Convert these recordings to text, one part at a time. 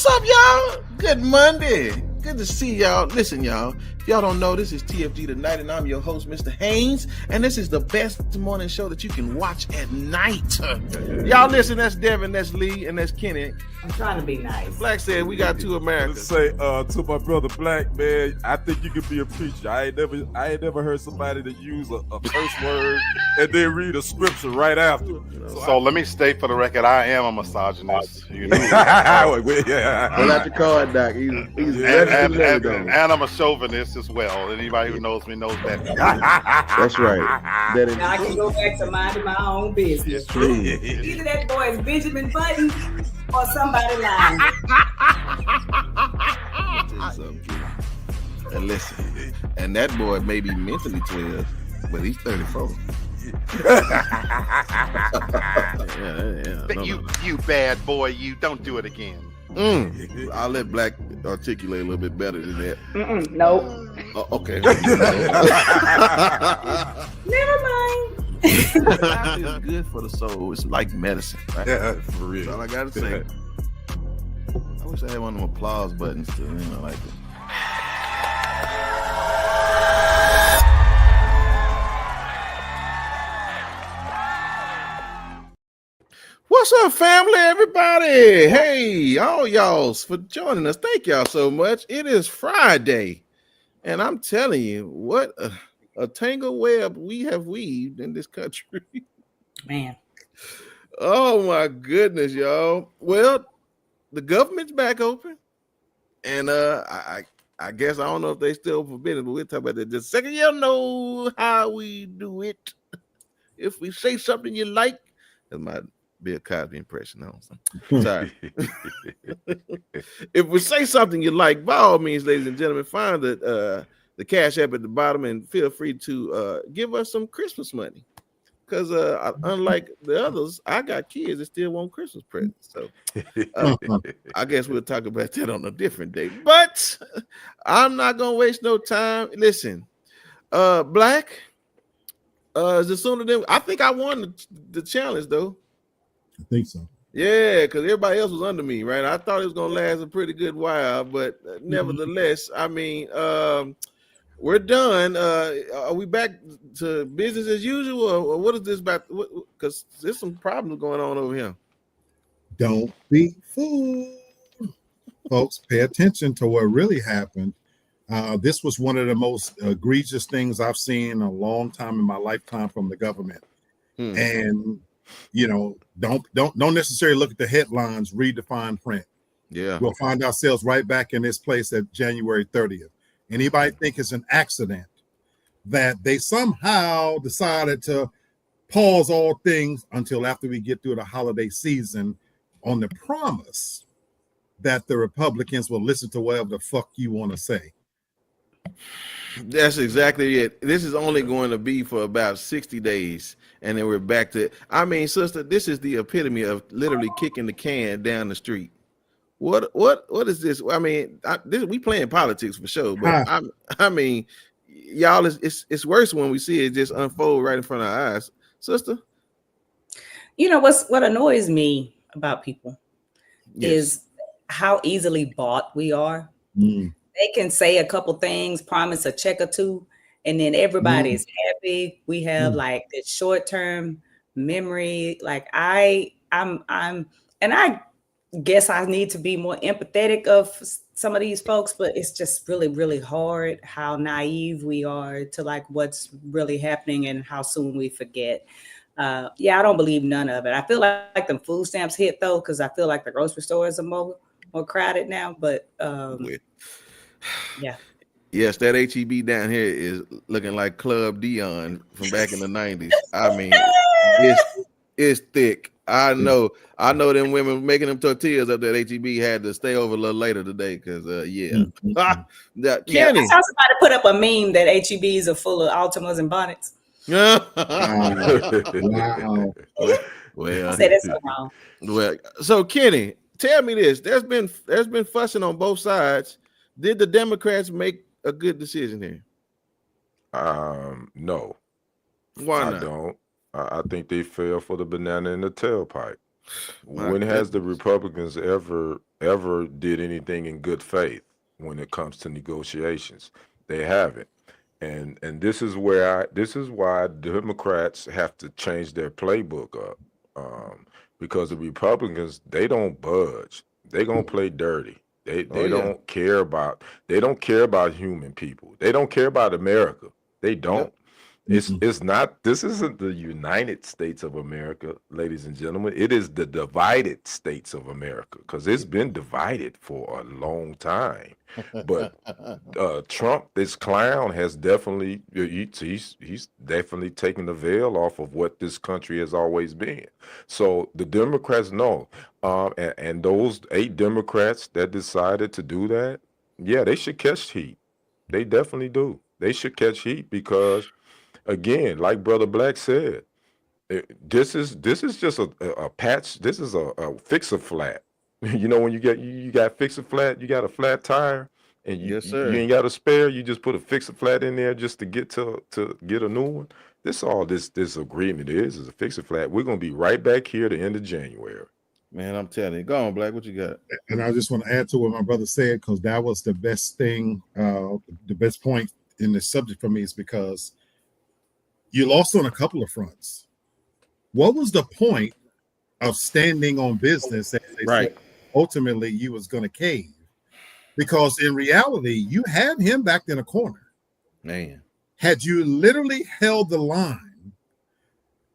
What's up, y'all? Good Monday. Good to see y'all. Listen, y'all. If y'all don't know, this is TFG Tonight, and I'm your host, Mr. Haynes. And this is the best morning show that you can watch at night. Y'all listen, that's Devin, that's Lee, and that's Kenny. I'm trying to be nice. Black said we got two Americans. Say to my brother Black, man, I think you could be a preacher. I ain't never heard somebody that use a curse word and then read a scripture right after. So let me state for the record, I am a misogynist. You know, Pull out your card, Doc. He's and I'm a chauvinist as well. Anybody who knows me knows that. That's right. That is Now I can go back to minding my own business. true. Either that boy is Benjamin Button or somebody lying. And listen, and that boy may be mentally 12, but he's 34. You bad boy, you don't do it again. I'll let Black articulate a little bit better than that. Nope. Okay. Never mind. Laughter is good for the soul. It's like medicine, right? Yeah, for real. That's all I gotta say. I wish I had one of them applause buttons to, like that. What's up, family, everybody? Hey, all y'all for joining us. Thank y'all so much. It is Friday, and I'm telling you, what a tangle web we have weaved in this country. Man. Oh my goodness, y'all. Well, the government's back open, and I guess I don't know if they still forbidden, but we'll talk about that just a second. You know how we do it. If we say something you like, that's my Bill Cosby impression. Sorry. If we say something you like, by all means, ladies and gentlemen, find the Cash App at the bottom and feel free to give us some Christmas money. Because unlike the others, I got kids that still want Christmas presents. So I guess we'll talk about that on a different day. But I'm not gonna waste no time. Listen, Black, is it sooner than I think I won the challenge though. I think so. Yeah, because everybody else was under me, right? I thought it was gonna last a pretty good while, but nevertheless, I mean, we're done. Are we back to business as usual, or what is this about? Because there's some problems going on over here. Don't be fooled. Folks, pay attention to what really happened. This was one of the most egregious things I've seen in a long time in my lifetime from the government. And don't necessarily look at the headlines, read the fine print. Yeah, we'll find ourselves right back in this place at January 30th. Anybody think it's an accident that they somehow decided to pause all things until after we get through the holiday season on the promise that the Republicans will listen to whatever the fuck you want to say? That's exactly it. This is only going to be for about 60 days, and then we're back to, I mean, sister, this is the epitome of literally kicking the can down the street. What is this? I mean, we playing politics for sure, but I mean, y'all, it's worse when we see it just unfold right in front of our eyes, sister. You know what annoys me about people is how easily bought we are. They can say a couple things, promise a check or two, and then everybody's happy. We have like this short-term memory. Like I guess I need to be more empathetic of some of these folks, but it's just really, really hard how naive we are to like what's really happening and how soon we forget. I don't believe none of it. I feel like them food stamps hit though, because I feel like the grocery stores are more crowded now. But yeah. Yes, that HEB down here is looking like Club Dion from back in the 90s. I mean, it's thick. I know them women making them tortillas up there at HEB had to stay over a little later today because Kenny. I saw somebody put up a meme that HEBs are full of Altimas and bonnets. Wow. Well, I said that's so wrong. Well, so Kenny, tell me this: there's been fussing on both sides. Did the Democrats make a good decision here? No. Why not? I don't. I think they fell for the banana in the tailpipe. My When has the goodness. Republicans ever ever did anything in good faith when it comes to negotiations. They haven't. And this is why Democrats have to change their playbook up, because the Republicans, they don't budge. They gonna play dirty. They don't care about human people. They don't care about America. They don't. It's not. This isn't the United States of America, ladies and gentlemen. It is the divided states of America, because it's been divided for a long time. But Trump, this clown, has definitely he's definitely taken the veil off of what this country has always been. So the Democrats know, and those 8 Democrats that decided to do that, yeah, they should catch heat. They definitely do. They should catch heat because, again, like Brother Black said, this is just a patch. This is a fix-a-flat. You know, when you got fix-a-flat, you got a flat tire, and you ain't got a spare. You just put a fix-a-flat in there just to get get a new one. This agreement is a fix-a-flat. We're gonna be right back here at the end of January. Man, I'm telling you. Go on, Black. What you got? And I just want to add to what my brother said, because that was the best thing, the best point in this subject for me, is because you lost on a couple of fronts. What was the point of standing on business as they said ultimately you was going to cave? Because in reality, you had him backed in a corner. Man, had you literally held the line,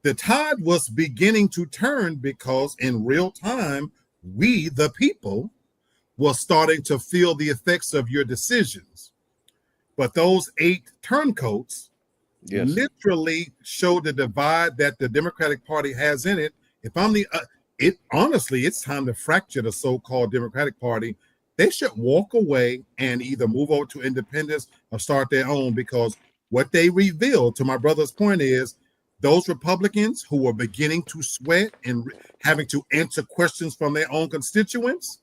the tide was beginning to turn, because in real time, we, the people, were starting to feel the effects of your decisions. But those 8 turncoats literally show the divide that the Democratic Party has in it. If I'm honestly, it's time to fracture the so-called Democratic Party. They should walk away and either move over to independence or start their own, because what they revealed, to my brother's point, is those Republicans who were beginning to sweat and having to answer questions from their own constituents,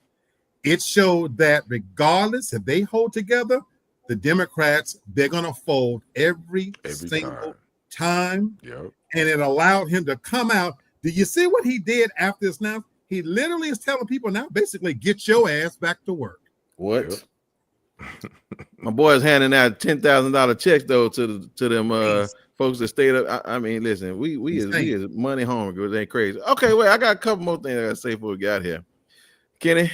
it showed that regardless if they hold together, the Democrats, they're going to fold every single time. Yep. And it allowed him to come out. Do you see what he did after this now? He literally is telling people now, basically, get your ass back to work. What? Yep. My boy's handing out $10,000 checks though to them folks that stayed up. I mean, listen, we is money hungry. It ain't crazy. Okay, wait, I got a couple more things I gotta say before we get here. Kenny,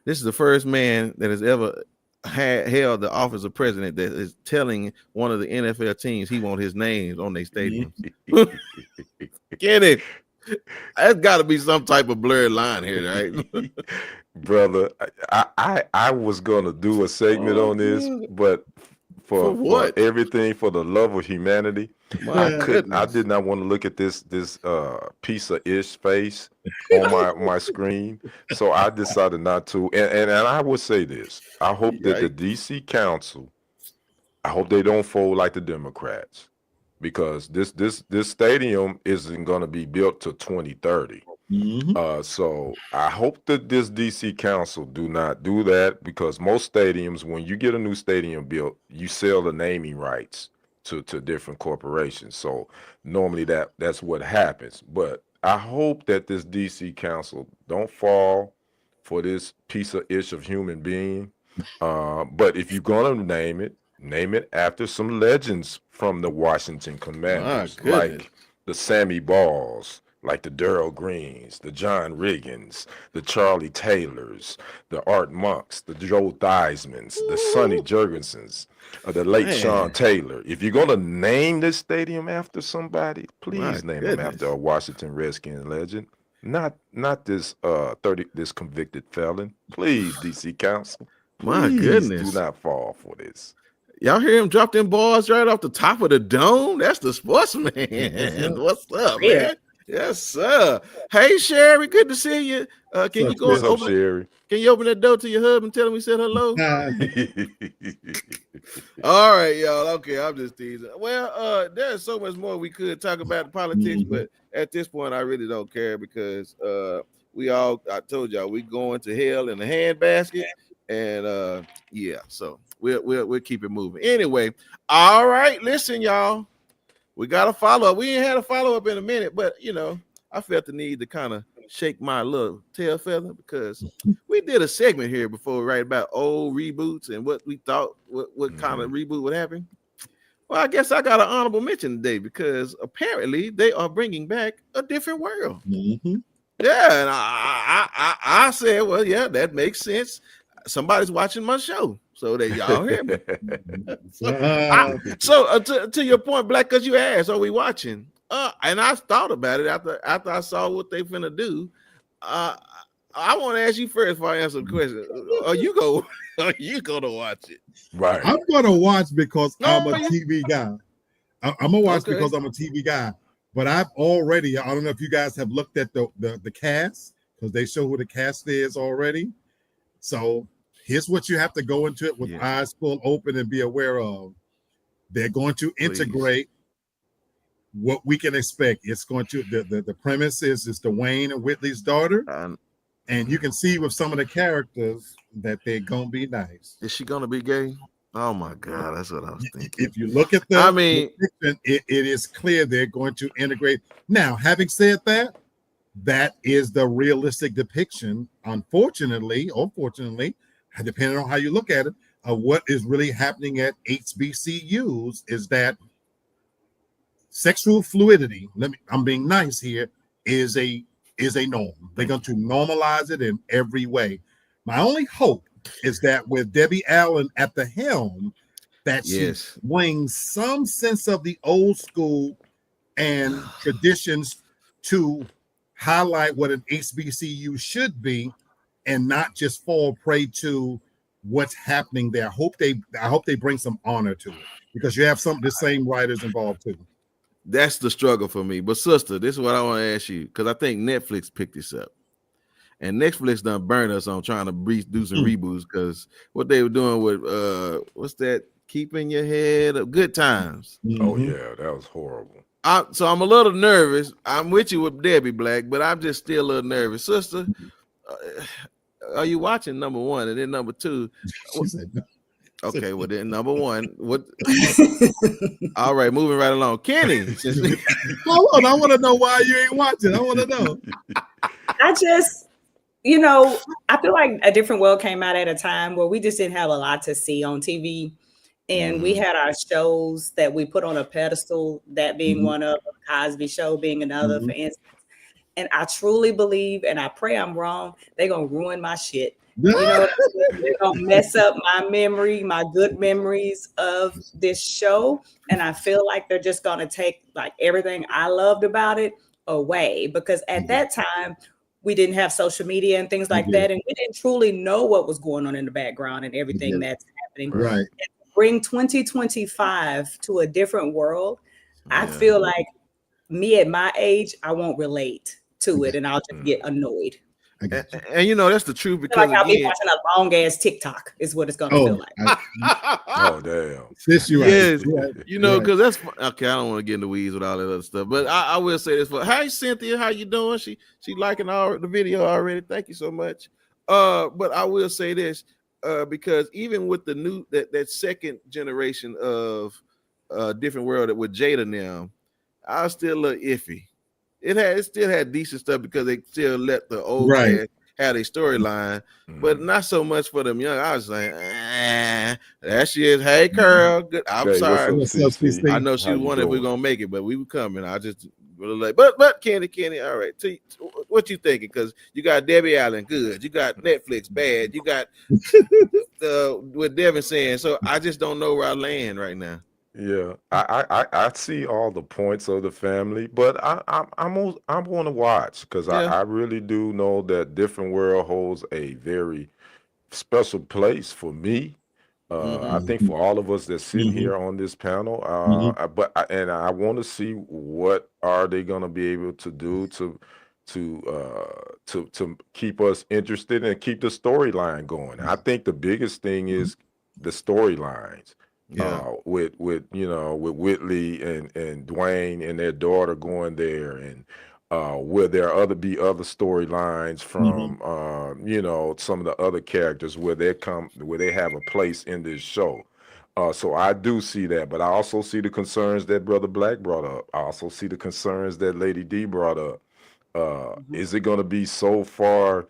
this is the first man that has ever held the office of president that is telling one of the NFL teams he want his names on their stadiums. Kenny, that's got to be some type of blurred line here, right? Brother, I was gonna do a segment on this, but for everything, for the love of humanity, I did not want to look at this piece of ish face on my screen, so I decided not to. And I would say this: I hope that the DC Council, I hope they don't fold like the Democrats, because this stadium isn't going to be built till 2030. So I hope that this DC Council do not do that, because most stadiums, when you get a new stadium built, you sell the naming rights to different corporations. So normally that's what happens. But I hope that this DC Council don't fall for this piece of ish of human being. But if you're gonna name it after some legends from the Washington Commanders, like the Sammy Balls, like the Darrell Greens, the John Riggins, the Charlie Taylors, the Art Monks, the Joe Theismanns, the Sonny Jurgensens, the late Sean Taylor. If you're gonna name this stadium after somebody, please name them after a Washington Redskins legend, not this this convicted felon. Please, DC Council, please do not fall for this. Y'all hear him drop them balls right off the top of the dome? That's the sportsman. What's up, man? Yes, sir. Hey, Sherry, good to see you. Can you go open, Sherry? Can you open that door to your hub and tell him we said hello? All right, y'all. Okay, I'm just teasing. Well, there's so much more we could talk about the politics, but at this point, I really don't care, because I told y'all, we going to hell in a handbasket, and so we'll keep it moving. Anyway, all right, listen, y'all. We got a follow-up. We ain't had a follow-up in a minute, but, I felt the need to kind of shake my little tail feather because we did a segment here before, right, about old reboots and what we thought what kind of reboot would happen. Well, I guess I got an honorable mention today because apparently they are bringing back A Different World. Mm-hmm. Yeah, and I said, well, yeah, that makes sense. Somebody's watching my show, so that y'all hear me. To your point, Black, because you asked, are we watching? And I thought about it after I saw what they finna do. I want to ask you first before I answer the question. Are you gonna watch it? Right. I'm gonna watch because I'm a TV guy. I'm gonna watch because I'm a TV guy. But I've already, I don't know if you guys have looked at the cast, because they show who the cast is already. So here's what you have to go into it with eyes full open and be aware of. They're going to integrate what we can expect. It's going to the premise is Dwayne and Whitley's daughter. And you can see with some of the characters that they're gonna be nice. Is she gonna be gay? Oh my God, that's what I was thinking. If you look at the fiction, it is clear they're going to integrate. Now, having said that, that is the realistic depiction, unfortunately, or fortunately, depending on how you look at it, of what is really happening at HBCUs is that sexual fluidity, I'm being nice here, is a norm. They're going to normalize it in every way. My only hope is that with Debbie Allen at the helm, that she brings some sense of the old school and traditions to highlight what an HBCU should be and not just fall prey to what's happening there. I hope they bring some honor to it because you have the same writers involved too. That's the struggle for me. But sister, this is what I want to ask you because I think Netflix picked this up. And Netflix done burned us on trying to do some reboots because what they were doing with what's that? Keeping Your Head Up, Good Times. Oh yeah, that was horrible. So I'm a little nervous. I'm with you with Debbie Black, but I'm just still a little nervous. Sister, are you watching number one? And then number two? Okay, well then number one, what? All right, moving right along. Kenny. Hold on, I want to know why you ain't watching. I want to know. I just, I feel like A Different World came out at a time where we just didn't have a lot to see on TV. And we had our shows that we put on a pedestal, that being one of them, Cosby Show being another, for instance. And I truly believe, and I pray I'm wrong, they're going to ruin my shit. They're going to mess up my memory, my good memories of this show. And I feel like they're just going to take like everything I loved about it away. Because at that time, we didn't have social media and things like that. And we didn't truly know what was going on in the background and everything that's happening. Right. And bring 2025 to a different world. I feel like me at my age, I won't relate to it and I'll just get annoyed. And that's the truth because I'll be watching a long ass TikTok is what it's gonna feel like. Oh damn! Yes, because that's okay. I don't want to get in the weeds with all that other stuff, but I will say this: hi Cynthia, how you doing? She liking the video already. Thank you so much. But I will say this because even with the new that second generation of Different World with Jada now, I was still a little iffy. It still had decent stuff because they still let the old guys have a storyline, but not so much for them young. I was like, that shit. Hey, Carl, good. I'm sorry. I know she was wondering if we are gonna make it, but we were coming. I just really like, but Kenny, all right. What you thinking? Because you got Debbie Allen, good. You got Netflix, bad. You got what Devin saying. So I just don't know where I land right now. Yeah, I see all the points of the family, but I'm going to watch because I really do know that Different World holds a very special place for me. I think for all of us that sit here on this panel, but I want to see what are they going to be able to do to keep us interested and keep the storyline going. I think the biggest thing is the storylines. With Whitley and Dwayne and their daughter going there, and will there be other storylines from some of the other characters where they have a place in this show. So I do see that, but I also see the concerns that Brother Black brought up. I also see the concerns that Lady D brought up. Is it going to be so far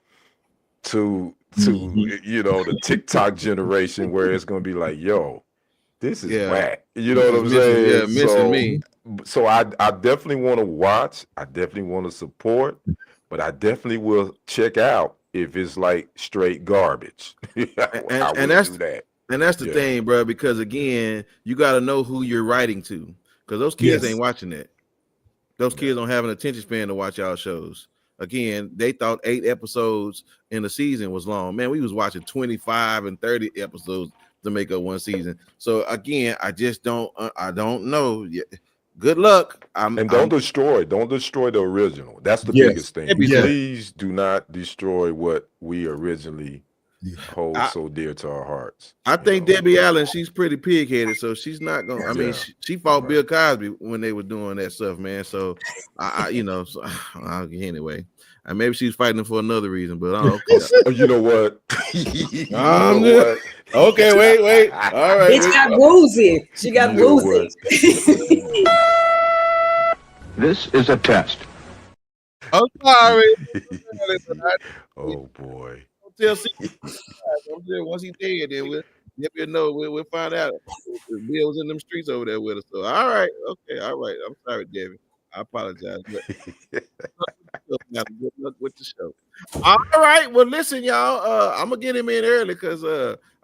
to the TikTok generation where it's going to be like, yo, this is whack. You know what I'm saying? Yeah, missing me. So I definitely want to watch. I definitely want to support, but I definitely will check out if it's like straight garbage. And that's the thing, bro, because again, you got to know who you're writing to, because those kids ain't watching that. Those kids don't have an attention span to watch our shows. Again, they thought 8 episodes in the season was long. Man, we was watching 25 and 30 episodes to make up one season. So again, I just don't know. Good luck. Don't destroy the original. That's the biggest thing. Please do not destroy what we originally hold so dear to our hearts. I think Debbie Allen, she's pretty pig-headed, so she's not gonna. I mean, she fought Bill Cosby when they were doing that stuff, man. So anyway, and maybe she's fighting for another reason, but I don't know. You know what? Okay, wait. All right, bitch got woozy. She got woozy. This is a test. I'm sorry. Oh boy. Once he's dead, then we'll know. We'll find out. Bill was in them streets over there with us. So all right, okay, all right. I'm sorry, David. I apologize. Good luck with the show. All right. Well, listen, y'all. I'm gonna get him in early because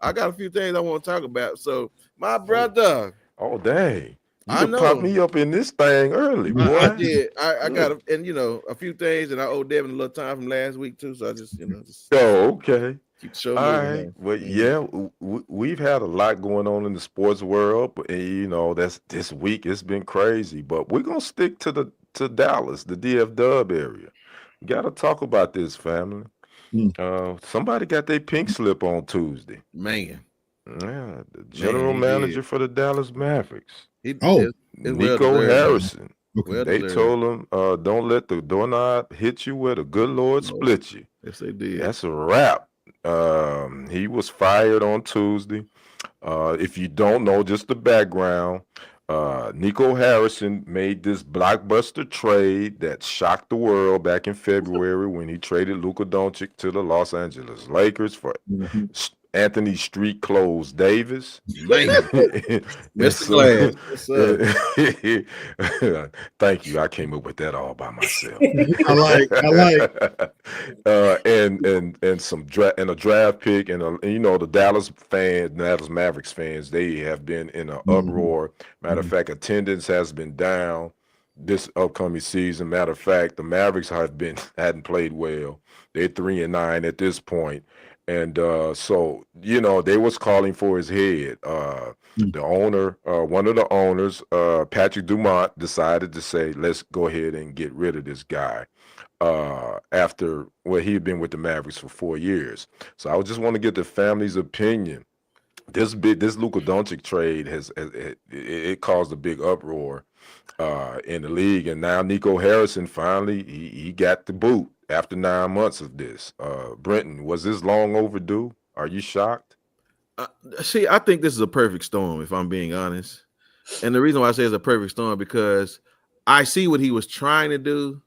I got a few things I want to talk about. So, my brother. Oh, dang. You pop me up in this thing early, boy. I did. I got a few things, and I owe Devin a little time from last week too. So I just okay. Keep the show moving. Right. Well, we've had a lot going on in the sports world, but that's this week. It's been crazy, but we're gonna stick to Dallas, the DF Dub area. We got to talk about this, family. Somebody got their pink slip on Tuesday. Man. Yeah, the general manager for the Dallas Mavericks. Nico Harrison. They told him, don't let the doorknob hit you where the good Lord split you. Yes, they did. That's a wrap. He was fired on Tuesday. If you don't know, just the background, Nico Harrison made this blockbuster trade that shocked the world back in February when he traded Luka Doncic to the Los Angeles Lakers for Anthony Street Clothes Davis. Mr. Glass. Thank you. I came up with that all by myself. I like. And some a draft pick, and the Dallas Mavericks fans, they have been in an uproar. Matter of fact, attendance has been down this upcoming season. Matter of fact, the Mavericks hadn't played well. They're 3-9 at this point. And so they was calling for his head. The owner, one of the owners, Patrick Dumont, decided to say, let's go ahead and get rid of this guy after he had been with the Mavericks for 4 years. So I just want to get the family's opinion. This Luka Doncic trade it caused a big uproar in the league, and now Nico Harrison finally he got the boot after 9 months of this. Brenton, was this long overdue? Are you shocked? See, I think this is a perfect storm, if I'm being honest. And the reason why I say it's a perfect storm because I see what he was trying to do,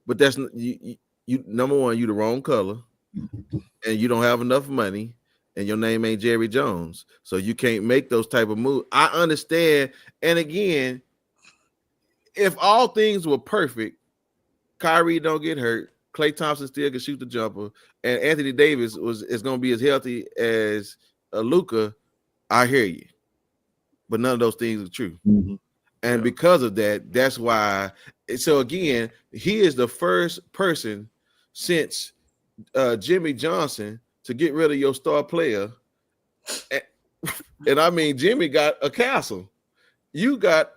but that's you number one, you the wrong color, and you don't have enough money, and your name ain't Jerry Jones, so you can't make those type of moves. I understand, and again, if all things were perfect, Kyrie don't get hurt, Klay Thompson still can shoot the jumper, and Anthony Davis is going to be as healthy as Luka, I hear you. But none of those things are true. And because of that, that's why. So again, he is the first person since Jimmy Johnson to get rid of your star player. And I mean, Jimmy got a castle. You got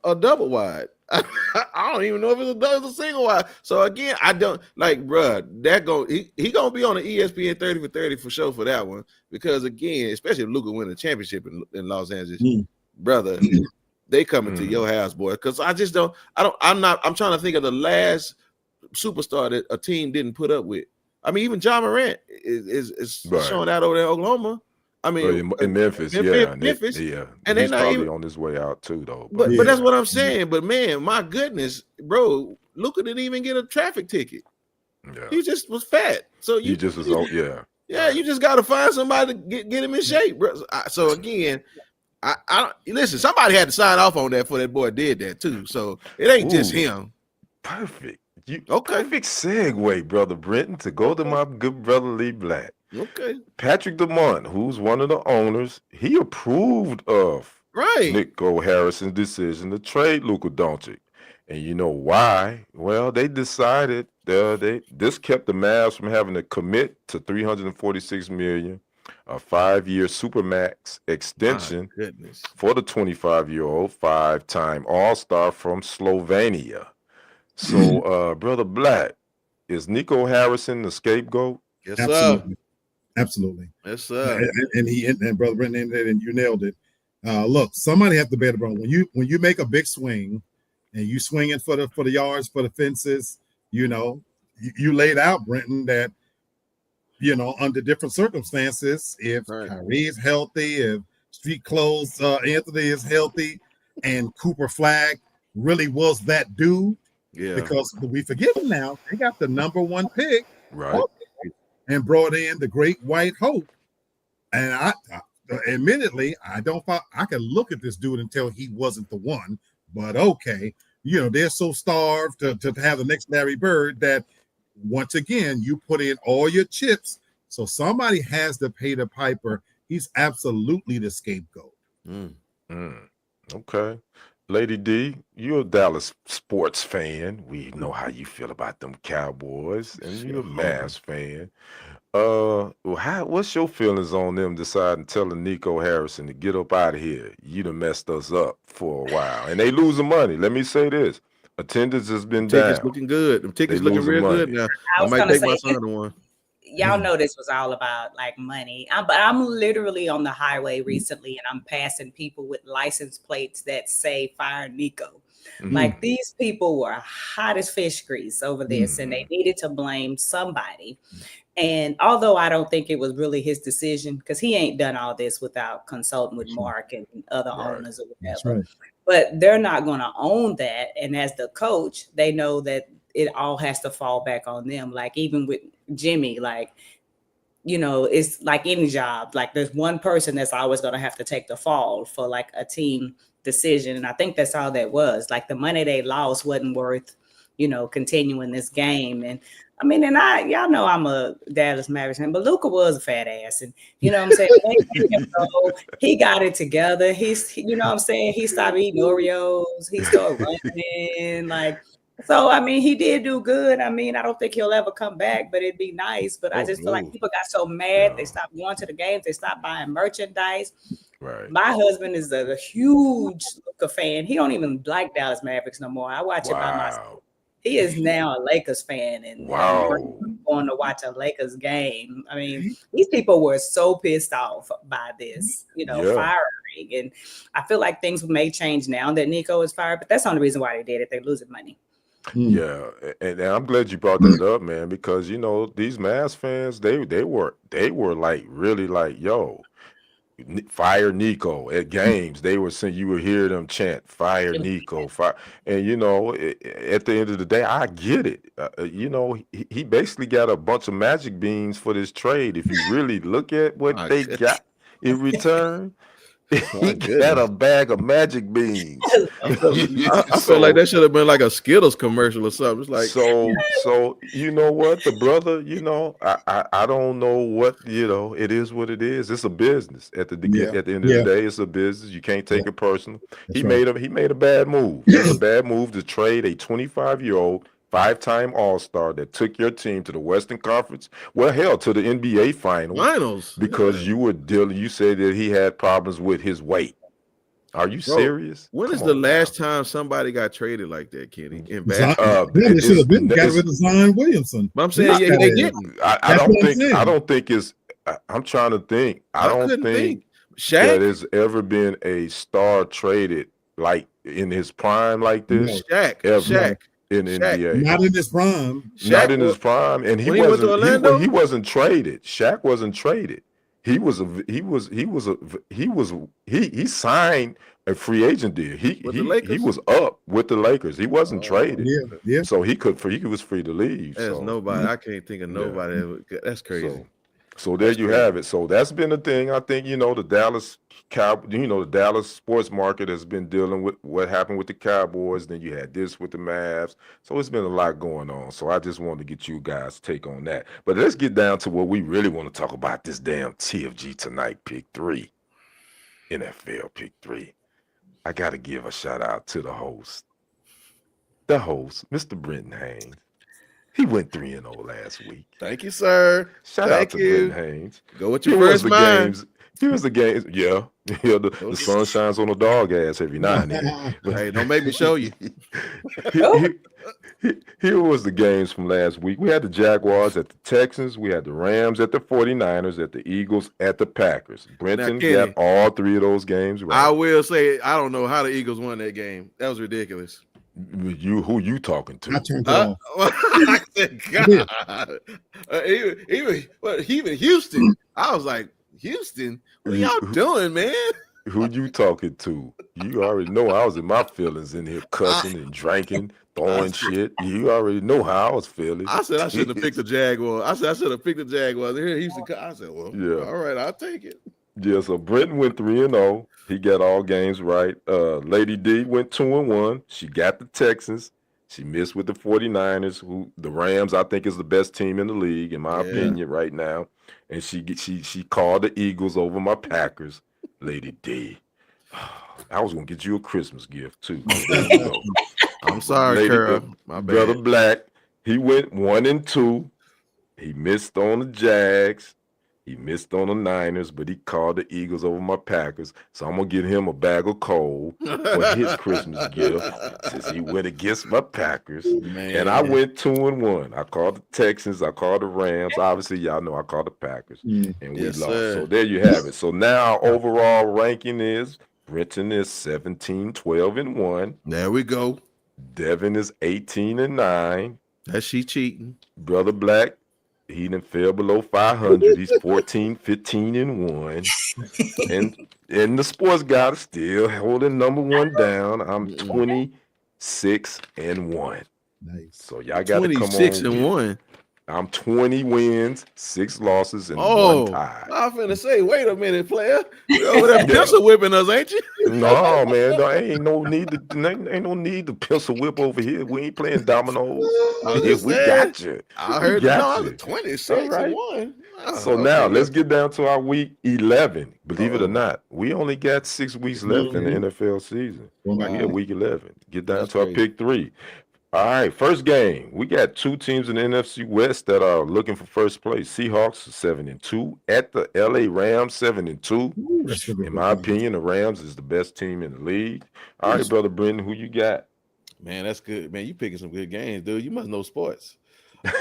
a double wide. I don't even know if it's a single wide. So again, I don't like, bruh, he gonna be on the ESPN 30 for 30 for sure for that one. Because again, especially if Luka win the championship in Los Angeles, brother, they coming to your house, boy. Because I'm trying to think of the last superstar that a team didn't put up with. I mean, even John Morant is showing out over there in Oklahoma. I mean, in Memphis, Memphis, yeah, and he's they're not probably even on his way out too, though. But that's what I'm saying. But man, my goodness, bro, Luka didn't even get a traffic ticket. Yeah. He just was fat. So He just was yeah. Yeah, you just got to find somebody to get him in shape, bro. So again, I listen. Somebody had to sign off on that before that boy did that too. So it ain't just him. Perfect. Okay. Perfect segue, brother Brenton, to go to my good brother Lee Black. Okay. Patrick DeMont, who's one of the owners, he approved of Nico Harrison's decision to trade Luka Doncic. And you know why? Well, they decided this kept the Mavs from having to commit to $346 million, a 5-year Supermax extension for the 25-year-old 5-time All-Star from Slovenia. So, brother Black, is Nico Harrison the scapegoat? Yes, Absolutely. sir. Absolutely. Yes, sir. And brother Brendan, and you nailed it. Look, somebody has to bear the brunt. When you make a big swing and you swing it for the yards, for the fences, you know, you laid out, Brenton, that, you know, under different circumstances, if Kyrie is healthy, if Street Clothes Anthony is healthy, and Cooper Flagg really was that dude, because we forget him now, they got the number 1 pick, right, and brought in the great white hope. And I admittedly, I could look at this dude and tell he wasn't the one, but okay, you know, they're so starved to have the next Larry Bird that once again, you put in all your chips. So somebody has to pay the piper. He's absolutely the scapegoat. Okay. Lady D, you're a Dallas sports fan. We know how you feel about them Cowboys, and you're a Mavs fan. What's your feelings on them deciding telling Nico Harrison to get up out of here? You done messed us up for a while, and they losing money. Let me say this: attendance has been down. Tickets looking good. Them tickets looking real good now. I might take my son to one. Y'all know this was all about like money. But I'm literally on the highway recently, and I'm passing people with license plates that say "Fire Nico." Like these people were hot as fish grease over this, and they needed to blame somebody. And although I don't think it was really his decision, because he ain't done all this without consulting with Mark and other owners or whatever. But they're not going to own that. And as the coach, they know that it all has to fall back on them. Like even with Jimmy, like, you know, it's like any job. Like there's one person that's always going to have to take the fall for like a team decision. And I think that's all that was. Like the money they lost wasn't worth, you know, continuing this game. And I mean, and y'all know I'm a Dallas Mavericks fan, but Luka was a fat ass, and you know what I'm saying. He got it together. You know what I'm saying. He stopped eating Oreos. He started running, like. So I mean, he did do good. I mean, I don't think he'll ever come back, but it'd be nice. But I just feel like people got so mad, they stopped going to the games, they stopped buying merchandise. Right. My husband is a huge Luka fan. He don't even like Dallas Mavericks no more. I watch it by myself. He is now a Lakers fan and going to watch a Lakers game. I mean, these people were so pissed off by this, you know, firing. And I feel like things may change now that Nico is fired, but that's the only reason why they did it. They're losing money. Yeah, and I'm glad you brought that up, man, because you know these Mavs fans, they were like really like, yo, fire Nico at games. They were saying, you would hear them chant fire Nico, fire. And you know, at the end of the day, I get it. You know, he basically got a bunch of magic beans for this trade. If you really look at what they got in return, he got a bag of magic beans. I feel like that should have been like a Skittles commercial or something. It's like so you know what, the brother, you know, I don't know what, you know, it is what it is. It's a business. At the end of the day, it's a business. You can't take it personal. He made a bad move. It was a bad move to trade a 25-year-old 5-time All-Star that took your team to the Western Conference, well, hell, to the NBA Finals because you said that he had problems with his weight. Are you serious? When is the last time somebody got traded like that, Kenny? It should have been got rid of Zion Williamson. But I'm saying they didn't. I don't think it's. I'm trying to think. I don't think Shaq that has ever been a star traded like in his prime like this. Shaq. In NBA, not in his prime. Not in his prime, and he wasn't traded. Shaq wasn't traded. he signed a free agent deal. He was up with the Lakers. He wasn't traded. Yeah. So he was free to leave. There's so nobody. I can't think of nobody. That's crazy. So there you have it. So that's been a thing. I think, the Dallas sports market has been dealing with what happened with the Cowboys. Then you had this with the Mavs. So it's been a lot going on. So I just wanted to get you guys' take on that. But let's get down to what we really want to talk about, this damn TFG tonight, pick 3. NFL pick 3. I got to give a shout out to the host. Mr. Brenton Haynes. He went 3-0 last week. Thank you, sir. Shout out to Brenton Haynes. Go with your first mind. Here's the games. Yeah. The sun shines on a dog ass every now and then. Hey, don't make me show you. Here was the games from last week. We had the Jaguars at the Texans. We had the Rams at the 49ers, at the Eagles, at the Packers. Brenton got all 3 of those games right. I will say, I don't know how the Eagles won that game. That was ridiculous. Who you talking to? I turned it off. I said, God. Even Houston. I was like, Houston, what y'all doing, man? Who you talking to? You already know I was in my feelings in here cussing and drinking, throwing shit. You already know how I was feeling. I said I shouldn't have picked the Jaguars. I said I should have picked the Jaguars. Here Houston. I said, well, yeah, all right, I'll take it. Yeah, so Brenton went 3-0. He got all games right. Lady D went 2-1. She got the Texans. She missed with the 49ers, who the Rams, I think, is the best team in the league, in my opinion, right now. And she called the Eagles over my Packers. Lady D. I was gonna get you a Christmas gift too. I'm sorry, Carol. My bad. Brother Black, he went 1-2. He missed on the Jags. He missed on the Niners, but he called the Eagles over my Packers. So I'm going to get him a bag of coal for his Christmas gift since he went against my Packers. Man. And I went 2-1. I called the Texans. I called the Rams. Obviously, y'all know I called the Packers. And we lost. Sir. So there you have it. So now overall ranking is Brenton is 17-12-1. There we go. Devin is 18-9. That's she cheating. Brother Black, he done fell below 500. He's 14-15-1. And the sports guy is still holding number 1 down. I'm 26-1. Nice. So y'all got to come on. 26-1. I'm 20 wins, 6 losses, and 1 tie. I'm finna say, wait a minute, player. You over there pencil whipping us, ain't you? No, man. No, ain't no need to pencil whip over here. We ain't playing dominoes. We got you. I heard you. 26-1. So now let's get down to our week 11. Believe it or not, we only got 6 weeks left in the NFL season. We're week 11. Get down to our pick 3. All right, first game. We got 2 teams in the NFC West that are looking for first place. Seahawks 7-2 at the LA Rams 7-2. In my opinion, the Rams is the best team in the league. All right, Brother Brenton, who you got? Man, that's good. Man, you picking some good games, dude. You must know sports. They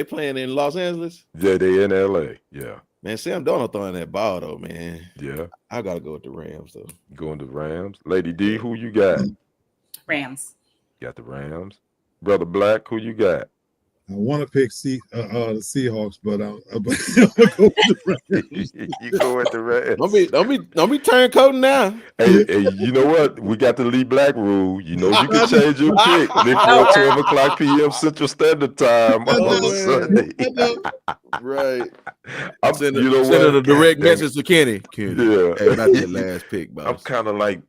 playing in Los Angeles? Yeah, they in LA. Yeah. Man, Sam Darnold throwing that ball though, man. Yeah. I gotta go with the Rams though. Going to Rams. Lady D, who you got? Rams. Got the Rams. Brother Black, who you got? I want to pick the Seahawks, but I'm going to go with the Rams. You go with the Rams. Don't be turncoating now. Hey, you know what? We got the Lee Black rule. You know you can change your pick before 12 p.m. Central Standard Time on Sunday. Right. I'm sending a direct message to Kenny. Yeah. Hey, not that last pick, boss. I'm kind of like,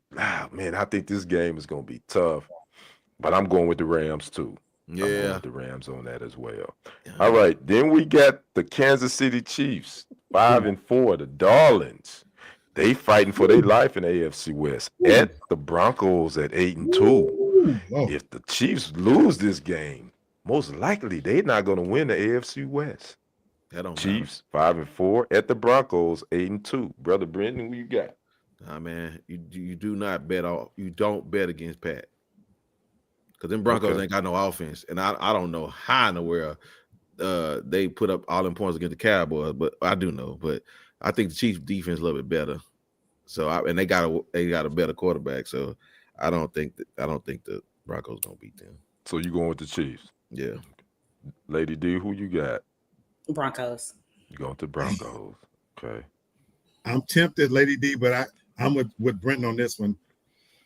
man, I think this game is going to be tough, but I'm going with the Rams too. Yeah, I'm going with the Rams on that as well. All right, then we got the Kansas City Chiefs, 5-4. The Darlings, they fighting for their life in the AFC West at the Broncos at 8-2. If the Chiefs lose this game, most likely they're not going to win the AFC West. Chiefs 5-4 at the Broncos 8-2. Brother Brenton, who you got? Man, you do not bet off. You don't bet against Pat. Because them Broncos ain't got no offense. And I don't know how in the world they put up all them points against the Cowboys, but I do know. But I think the Chiefs defense a little bit better. So they got a better quarterback. So I don't think the Broncos gonna beat them. So you going with the Chiefs? Yeah. Lady D, who you got? Broncos. You going to Broncos? Okay. I'm tempted, Lady D, but I'm with Brenton on this one.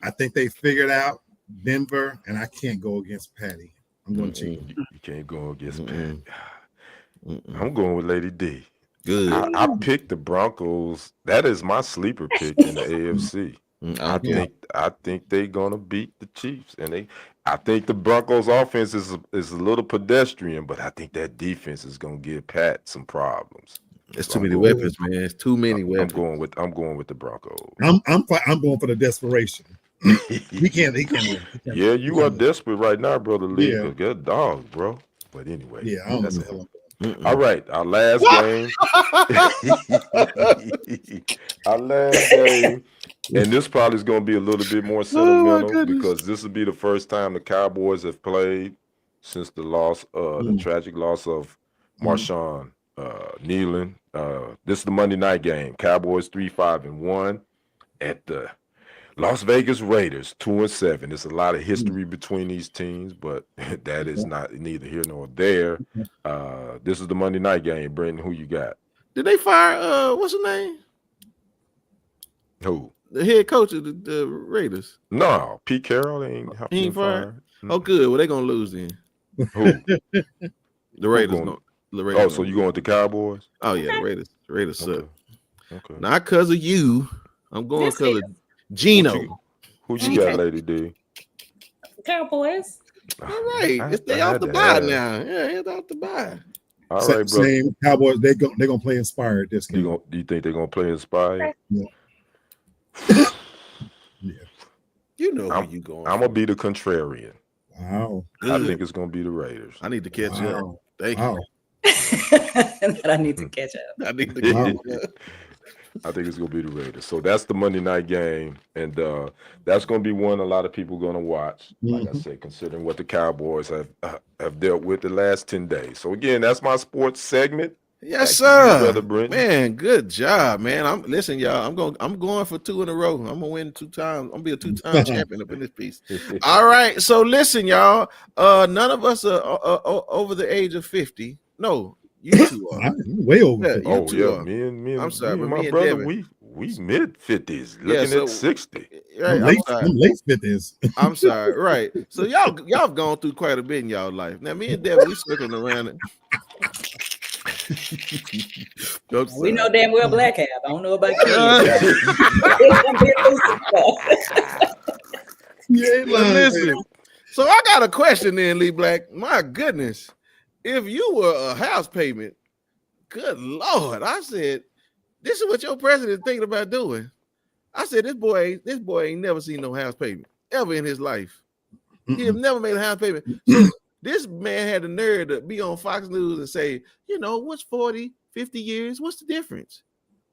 I think they figured out Denver, and I can't go against Patty. I'm going to Chiefs. You can't go against Patty. I'm going with Lady D. Good. I picked the Broncos. That is my sleeper pick in the AFC. I think they're gonna beat the Chiefs, and I think the Broncos offense is a little pedestrian, but I think that defense is gonna give Pat some problems. It's too many weapons, man. It's too many weapons. I'm going with the Broncos. I'm going for the desperation. He can't. Yeah, you are desperate right now, brother Lee. Yeah. Good dog, bro. But anyway, yeah, I don't know. All right, our last game. Our last game, and this probably is going to be a little bit more sentimental because this will be the first time the Cowboys have played since the loss, the tragic loss of Marshawn Kneeland. This is the Monday night game. Cowboys 3-5-1 at the Las Vegas Raiders 2-7. There's a lot of history between these teams, but that is neither here nor there. This is the Monday night game. Brendan, who you got? Did they fire what's his name? Who? The head coach of the Raiders. No, Pete Carroll ain't fired. Oh, good. Well, they're gonna lose then. Who? The Raiders. Oh, so you going with the Cowboys? Oh yeah, the Raiders. The Raiders suck. Okay. Not because of you. I'm going because of Gino. Who you got, Lady D? Cowboys. All right, it's off the bye now. Yeah, it's off the bye. All right, bro. Same Cowboys. They're gonna play inspired this game. Do you think they're gonna play inspired? Yeah. You know where you going. I'm gonna be the contrarian. Wow. I think it's gonna be the Raiders. I need to catch up. Thank you. That I need to catch up. I need to catch up. I think it's gonna be the Raiders. So that's the Monday night game, and that's gonna be one a lot of people gonna watch. Like I said, considering what the Cowboys have dealt with the last 10 days. So again, that's my sports segment. Yes, sir. Brother Brenton. Man, good job, man. Listen, y'all. I'm going for 2 in a row. I'm gonna win 2 times. I'm gonna be a 2-time champion up in this piece. All right. So listen, y'all. None of us are over the age of 50. No, you two are. Way over. Yeah, Oh yeah, me and I'm sorry, me and but my me and brother, Devin. we mid-50s, looking at 60. Right, I'm late 50s. I'm sorry. Right. So y'all have gone through quite a bit in y'all life. Now me and Devin, we circling around it. We know damn well Black have. I don't know about you. Listen. So I got a question then, Lee Black. My goodness. If you were a house payment, good Lord. I said, this is what your president thinking about doing. I said, this boy ain't never seen no house payment ever in his life. He have never made a house payment. So this man had the nerve to be on Fox News and say, what's 40, 50 years? What's the difference?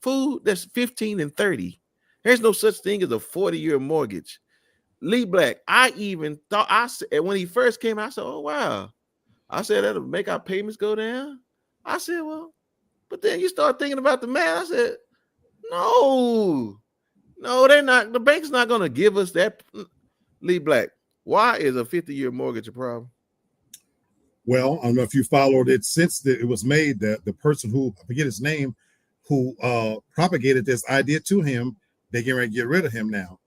Food, that's 15 and 30. There's no such thing as a 40-year mortgage. Lee Black, I even thought, when he first came out, I said, oh, wow. I said, that'll make our payments go down. I said, well, but then you start thinking about the math. I said, no, they're not. The bank's not going to give us that. Lee Black, why is a 50-year mortgage a problem? Well, I don't know if you followed it since it was made, that the person who, I forget his name, who propagated this idea to him, they get ready to get rid of him now.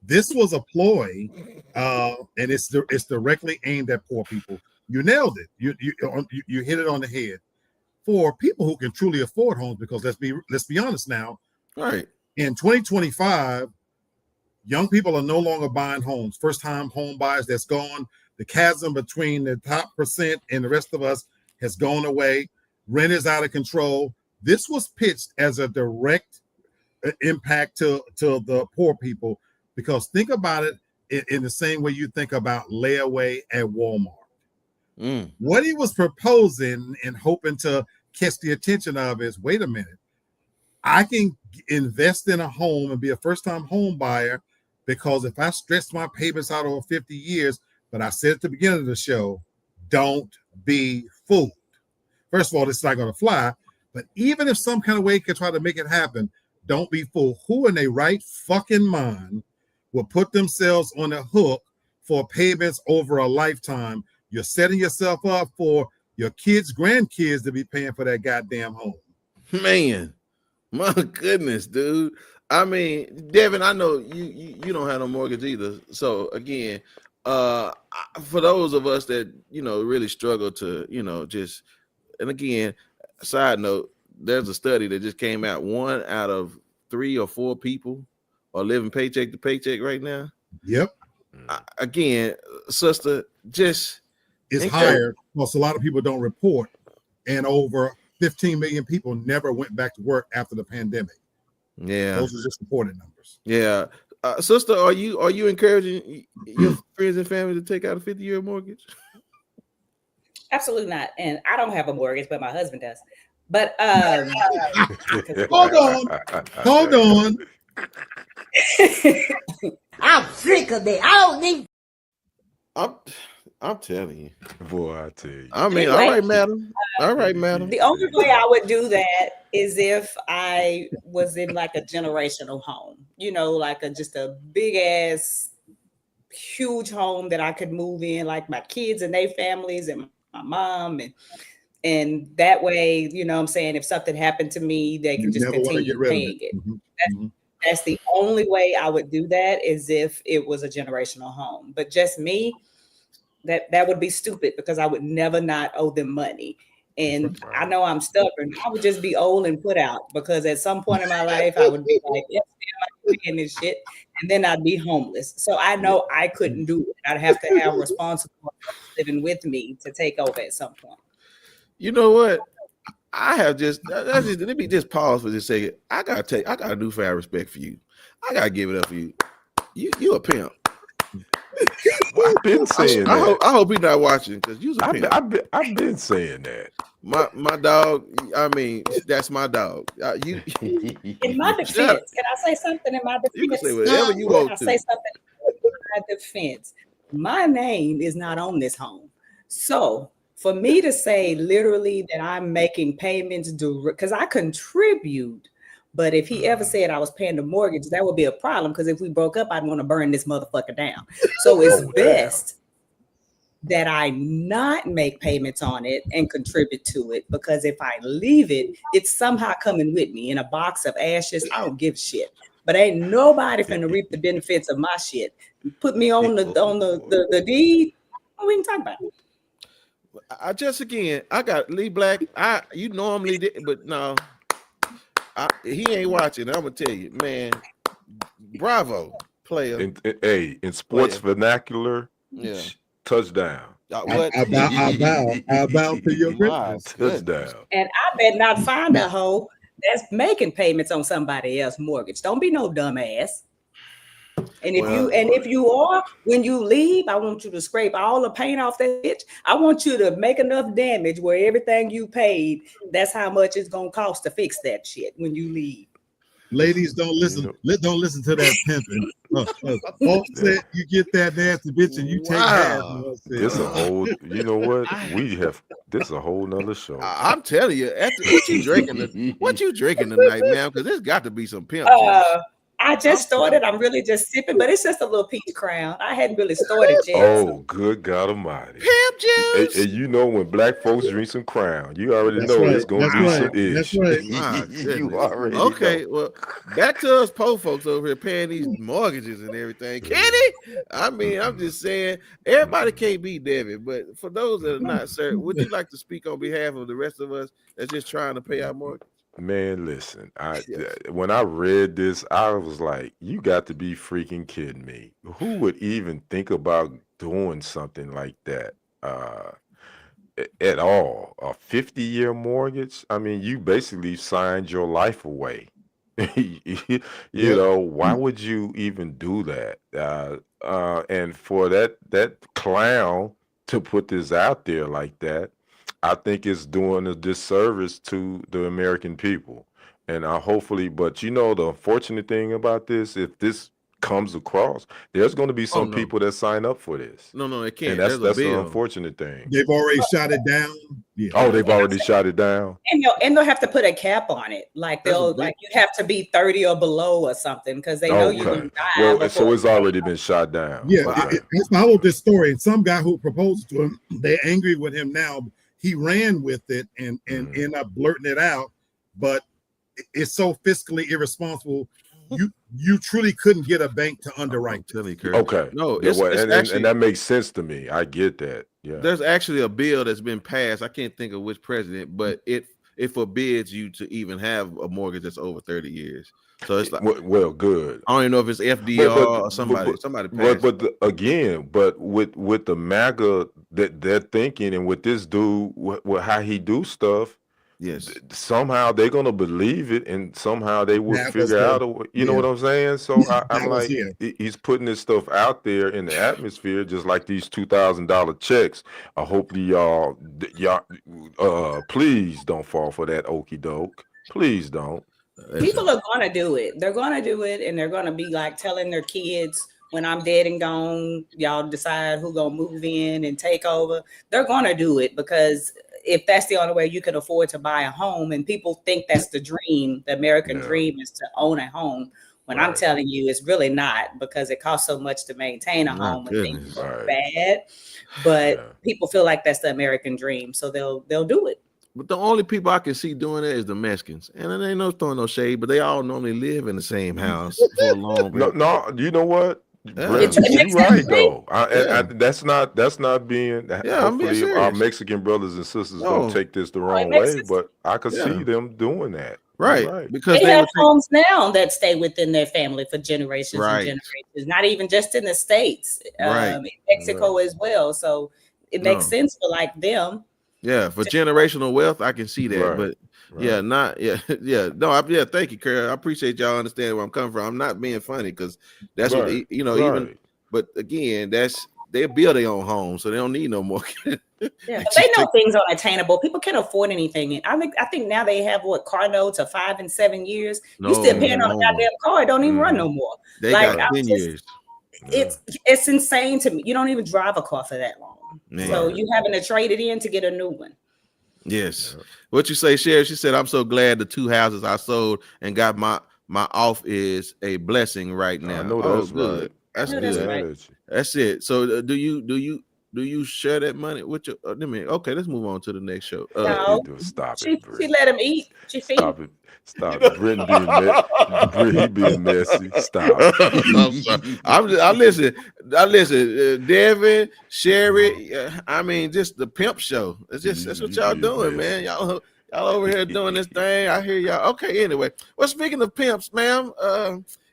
This was a ploy, and it's directly aimed at poor people. You nailed it. You hit it on the head. For people who can truly afford homes, because let's be honest now. Right. In 2025, young people are no longer buying homes. First-time home buyers, that's gone. The chasm between the top percent and the rest of us has gone away. Rent is out of control. This was pitched as a direct impact to the poor people, because think about it in the same way you think about layaway at Walmart. What he was proposing and hoping to catch the attention of is, wait a minute, I can invest in a home and be a first-time home buyer, because if I stretch my payments out over 50 years, but I said at the beginning of the show, don't be fooled. First of all, it's not going to fly, but even if some kind of way can try to make it happen, don't be fooled. Who in their right fucking mind will put themselves on a hook for payments over a lifetime? You're setting yourself up for your kids, grandkids to be paying for that goddamn home. Man, my goodness, dude. I mean, Devin, I know you don't have no mortgage either. So again, for those of us that really struggle to just, and again, side note, there's a study that just came out. 1 out of 3 or 4 people are living paycheck to paycheck right now. Yep. Again, sister, just it's higher because a lot of people don't report, and over 15 million people never went back to work after the pandemic. Yeah, those are just reported numbers. Yeah, sister, are you encouraging your friends and family to take out a 50-year mortgage? Absolutely not. And I don't have a mortgage, but my husband does. But hold on. I'm sick of that. I don't need. I'm telling you, boy. I tell you. I mean, anyway, all right, madam. All right, madam. The only way I would do that is if I was in like a generational home, like just a big ass, huge home that I could move in, like my kids and their families and my mom, and that way, what I'm saying, if something happened to me, they can just continue paying it. That's the only way I would do that, is if it was a generational home. But just me, that would be stupid, because I would never not owe them money. And I know I'm stubborn. I would just be old and put out, because at some point in my life, I would be like, yes, I'm paying this shit, and then I'd be homeless. So I know I couldn't do it. I'd have to have responsible living with me to take over at some point. You know what? Let me just pause for just a second. I got a newfound respect for you. I gotta give it up for you. You a pimp. Well, I've been saying that. I hope he's not watching, because you're a pimp. I've been saying that. My dog. I mean, that's my dog. In my defense, can I say something in my defense? You can say whatever you want to. Say something in my defense. My name is not on this home, so for me to say literally that I'm making payments because I contribute. But if he ever said I was paying the mortgage, that would be a problem, because if we broke up, I'd want to burn this motherfucker down. So it's best that I not make payments on it and contribute to it, because if I leave it, it's somehow coming with me in a box of ashes. I don't give a shit. But ain't nobody finna reap the benefits of my shit. Put me on the deed, we can talk about it. I got Lee Black. You normally did, but no. He ain't watching. I'm gonna tell you, man. Bravo, player. In sports vernacular, touchdown. What? I bow to your greatness. Touchdown. And I bet not find a hoe that's making payments on somebody else's mortgage. Don't be no dumbass. And if you are, when you leave, I want you to scrape all the paint off that bitch. I want you to make enough damage where everything you paid, that's how much it's gonna cost to fix that shit when you leave. Ladies, don't listen. Don't listen to that pimping. Folks said you get that nasty bitch and you take half. This a whole. You know what? This a whole nother show. I'm telling you, after what you drinking tonight, man? Because there's got to be some pimp. I just started. I'm really just sipping, but it's just a little peach crown. I hadn't really started yet. Oh, good God Almighty! Pimp juice. And you know, when black folks drink some Crown, you already know it's going to be some ish. That's right. You already okay. know. Well, back to us poor folks over here paying these mortgages and everything. Kenny, I mean, I'm just saying, everybody can't be Devin, but for those that are not, sir, would you like to speak on behalf of the rest of us that's just trying to pay our mortgage? Man, listen, when I read this, I was like, you got to be freaking kidding me. Who would even think about doing something like that at all? A 50-year mortgage? I mean, you basically signed your life away. You know, why would you even do that? And for that clown to put this out there like that, I think it's doing a disservice to the American people. And hopefully, but you know, the unfortunate thing about this, if this comes across, there's going to be some people that sign up for this. No, it can't. And that's the unfortunate thing. They've already shot it down. Yeah. Oh, they've already shot it down. And they'll have to put a cap on it. Like you have to be 30 or below or something, because they know you're going to die. Well, so it's already been shot down. Yeah, that's my whole this story. And some guy who proposed to him, they're angry with him now. he ran with it and ended up blurting it out, but it's so fiscally irresponsible. You truly couldn't get a bank to underwrite. Okay. No, and that makes sense to me. I get that. Yeah. There's actually a bill that's been passed. I can't think of which president, but it forbids you to even have a mortgage that's over 30 years. So it's like, well, good. I don't even know if it's FDR or somebody. Somebody passed. But with the MAGA that they're thinking, and with this dude, how he do stuff, yes, somehow they're gonna believe it, and somehow they will figure out a way. You know what I'm saying? So I'm like, he's putting this stuff out there in the atmosphere, just like these $2,000 checks. I hope y'all, please don't fall for that okie doke. Please don't. People are going to do it. They're going to do it, and they're going to be like telling their kids, when I'm dead and gone, y'all decide who's going to move in and take over. They're going to do it because if that's the only way you can afford to buy a home, and people think that's the dream, the American dream is to own a home. When I'm telling you, it's really not, because it costs so much to maintain a home and things are bad. But people feel like that's the American dream, so they'll do it. But the only people I can see doing it is the Mexicans, and it ain't no throwing no shade, but they all normally live in the same house for a long period. No, you know what? You're right though. That's not being. Hopefully, our Mexican brothers and sisters don't take this the wrong way, but I could see them doing that. Right. Because they have homes now that stay within their family for generations and generations. Not even just in the States, in Mexico as well. So it makes sense for like them. Yeah, for generational wealth, I can see that, but thank you, Carol. I appreciate y'all understanding where I'm coming from. I'm not being funny because that's what even. But again, they build their own home, so they don't need no more. But they know things are unattainable. People can't afford anything. I think now they have car notes of 5 and 7 years. You still paying on a goddamn car. It don't even run no more. They got 10 years. It's insane to me. You don't even drive a car for that long. Man. So you having to trade it in to get a new one. Yes. What you say, Sherry? She said, I'm so glad the 2 houses I sold and got my off is a blessing right now. I know that's good. That's good. That's it. So do you share that money with your okay, let's move on to the next show. No. Stop it. She let him eat. She feed. Stop it. Brittany being messy. Stop. I listen. Devin, Sherry. I mean, just the pimp show. That's what y'all doing, man. Y'all over here doing this thing. I hear y'all. Okay, anyway. Well, speaking of pimps, ma'am,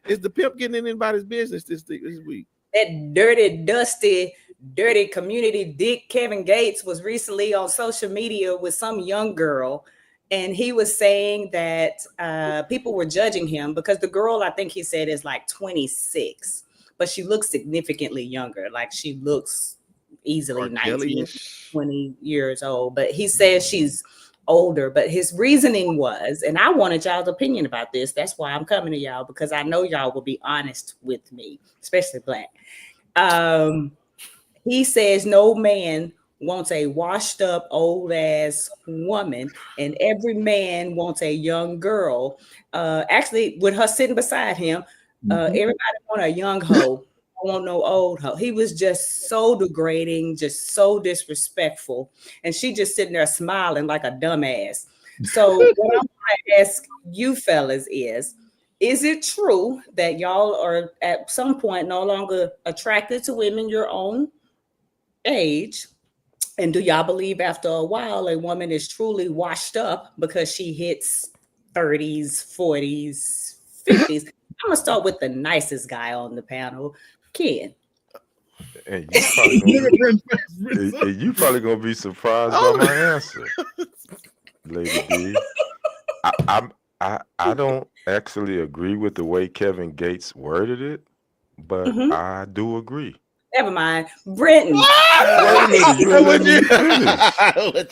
is the pimp getting in anybody's business this week? That dirty community dick Kevin Gates was recently on social media with some young girl. And he was saying that people were judging him because the girl, I think he said, is like 26, but she looks significantly younger. Like she looks easily 19, 20 years old. But he says she's older. But his reasoning was, and I wanted y'all's opinion about this. That's why I'm coming to y'all, because I know y'all will be honest with me, especially Black. He says no man wants a washed up old ass woman, and every man wants a young girl. Actually, with her sitting beside him, everybody want a young hoe. I want no old hoe. He was just so degrading, just so disrespectful, and she just sitting there smiling like a dumbass. So what I'm going to ask you fellas is it true that y'all are at some point no longer attracted to women your own age? And do y'all believe after a while a woman is truly washed up because she hits 30s, 40s, 50s? I'm gonna start with the nicest guy on the panel, Ken. And you probably gonna be surprised by my answer, Lady D. I don't actually agree with the way Kevin Gates worded it, but I do agree. Never mind, Brenton. What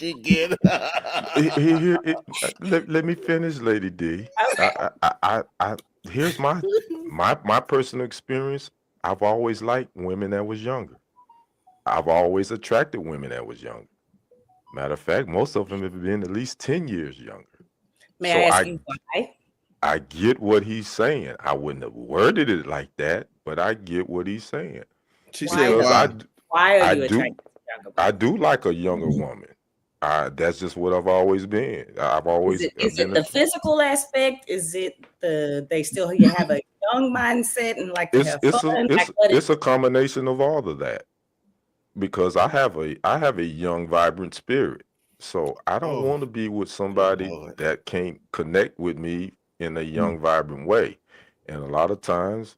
you get? Let me finish, Lady D. Okay. Here's my personal experience. I've always liked women that was younger. I've always attracted women that was younger. Matter of fact, most of them have been at least 10 years younger. May I ask you why? I get what he's saying. I wouldn't have worded it like that, but I get what he's saying. She said, why are you attracted to younger women? I do like a younger woman. That's just what I've always been. I've always Is it been the physical aspect? Is it they still have a young mindset and like to have fun? It's a combination of all of that, because I have a young, vibrant spirit. So I don't want to be with somebody that can't connect with me in a young, vibrant way. And a lot of times,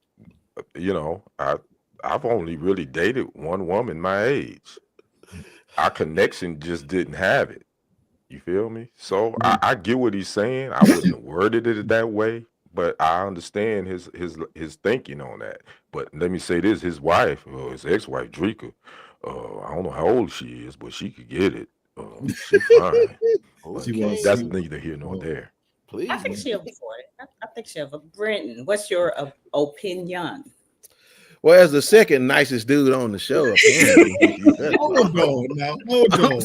I've only really dated one woman my age. Our connection just didn't have it. You feel me? So I get what he's saying. I wouldn't have worded it that way, but I understand his thinking on that. But let me say this: his wife, his ex-wife, Drika, I don't know how old she is, but she could get it. She's fine. That's neither here nor there. Please. I think she'll be for it. I think she'll. Brenton, what's your opinion? Well, as the second nicest dude on the show, apparently. Hold on now. Hold on.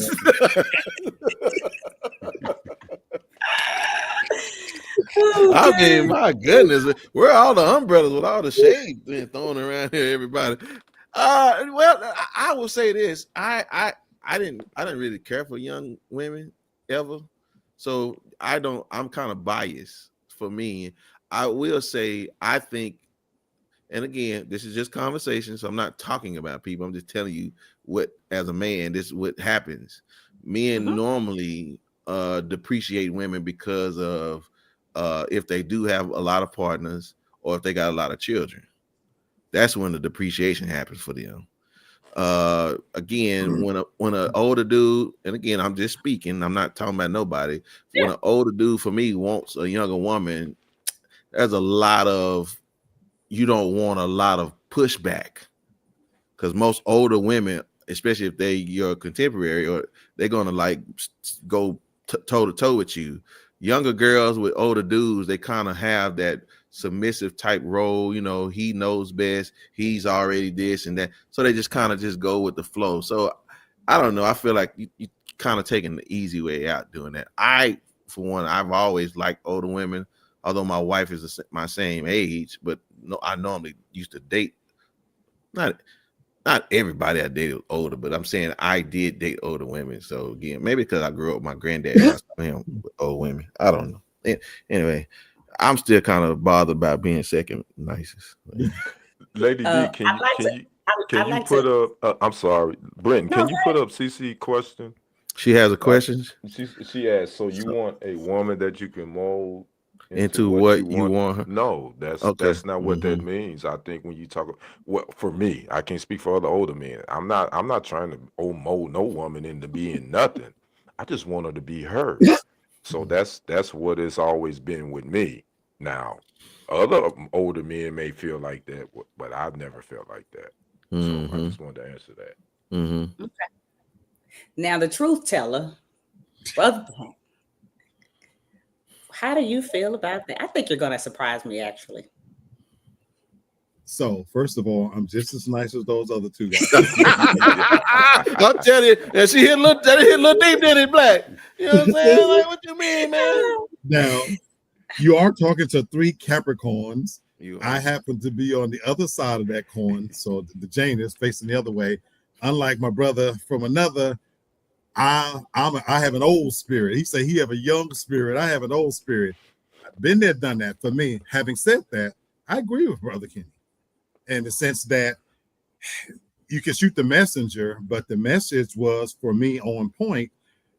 I mean, my goodness, where are all the umbrellas with all the shade being thrown around here, everybody? Well, I will say this: I didn't really care for young women ever, so I'm kind of biased. For me, I will say I think, and again, this is just conversation, so I'm not talking about people. I'm just telling you what, as a man, this is what happens. Men normally depreciate women because of if they do have a lot of partners or if they got a lot of children. That's when the depreciation happens for them. Again, when an older dude, and again, I'm just speaking, I'm not talking about nobody. When an older dude for me wants a younger woman, there's a lot of, you don't want a lot of pushback, because most older women, especially if they're your contemporary, or they're gonna like go toe to toe with you. Younger girls with older dudes, they kind of have that submissive type role. He knows best. He's already this and that. So they just kind of just go with the flow. So I don't know. I feel like you kind of taking the easy way out doing that. For one, I've always liked older women, although my wife is my same age, but no, I normally used to date, not everybody I dated older, but I'm saying I did date older women. So again, maybe because I grew up with my granddad, with old women. I don't know. Anyway, I'm still kind of bothered about being second nicest. Lady D, can you put up? I'm sorry, Brenton. Can you put up CC question? She has a question. She asked. So you want a woman that you can mold into what you want her? No, that's not what that means. I think when you talk, for me, I can't speak for other older men. I'm not trying to mold no woman into being nothing. I just want her to be her. So that's what it's always been with me. Now, other older men may feel like that, but I've never felt like that. So I just wanted to answer that. Okay. Now, the truth teller, Brother, how do you feel about that? I think you're going to surprise me, actually. So, first of all, I'm just as nice as those other two guys. I'm telling you, and she hit a little deep, did it, Black? You know what I'm saying? Like, what you mean, man? Now, you are talking to three Capricorns. I happen to be on the other side of that coin, so the Janus facing the other way. Unlike my brother from another, I have an old spirit. He said he have a young spirit. I have an old spirit. Been there, done that for me. Having said that, I agree with Brother Kenny in the sense that you can shoot the messenger, but the message was for me on point.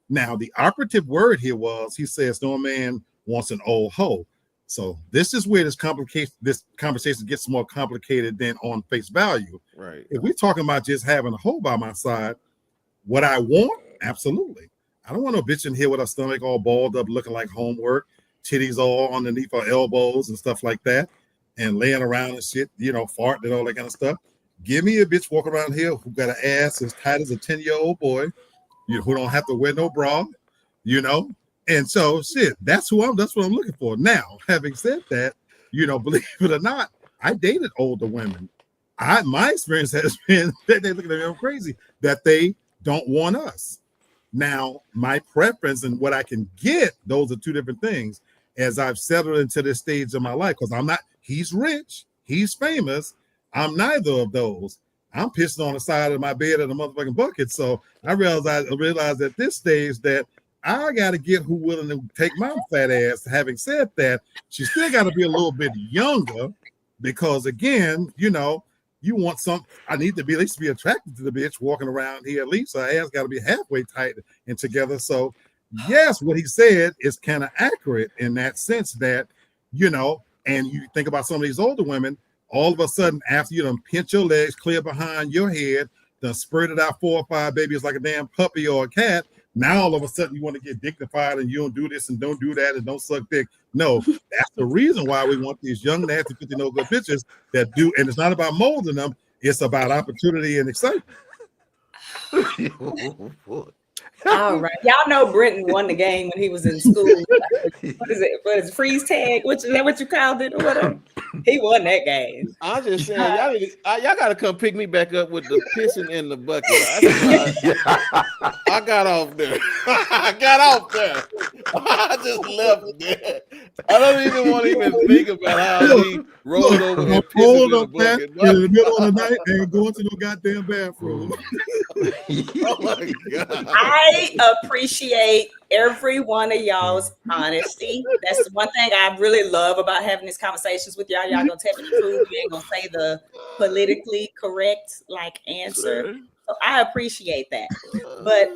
Now, the operative word here was, he says, no man wants an old hoe. So this is where this conversation gets more complicated than on face value. Right. If we're talking about just having a hoe by my side, what I want, absolutely. I don't want no bitch in here with her stomach all balled up, looking like homework, titties all underneath her elbows and stuff like that, and laying around and shit, farting and all that kind of stuff. Give me a bitch walking around here who got an ass as tight as a 10-year-old boy, who don't have to wear no bra, And so, that's what I'm looking for. Now, having said that, believe it or not, I dated older women. My experience has been that they look at me, I'm crazy, that they don't want us. Now, my preference and what I can get, those are two different things. As I've settled into this stage of my life, because he's rich, he's famous, I'm neither of those. I'm pissing on the side of my bed in a motherfucking bucket. So I realized at this stage that I got to get who willing to take my fat ass. Having said that, she still got to be a little bit younger because, again, you know, you want some. I need to be at least be attracted to the bitch walking around here. At least her ass got to be halfway tight and together. So, yes, what he said is kind of accurate in that sense that, you know, and you think about some of these older women, all of a sudden, after you done pinch your legs clear behind your head, done spurted out 4 or 5 babies like a damn puppy or a cat. Now all of a sudden you want to get dignified and you don't do this and don't do that and don't suck dick. No, that's the reason why we want these young, nasty, 50 no good bitches that do. And it's not about molding them. It's about opportunity and excitement. All right, y'all know Brenton won the game when he was in school. What is it? What is it, freeze tag? Is that what you called it or whatever? He won that game. I'm just saying, y'all got to come pick me back up with the pissing in the bucket. I got off there. I just left there. I don't even want to even think about how he rolled over and pissing in the bucket. In the middle of the night and going to no goddamn bathroom. Oh my God. I appreciate every one of y'all's honesty. That's the one thing I really love about having these conversations with y'all. Y'all gonna tell me the truth. You ain't gonna say the politically correct answer. So I appreciate that. But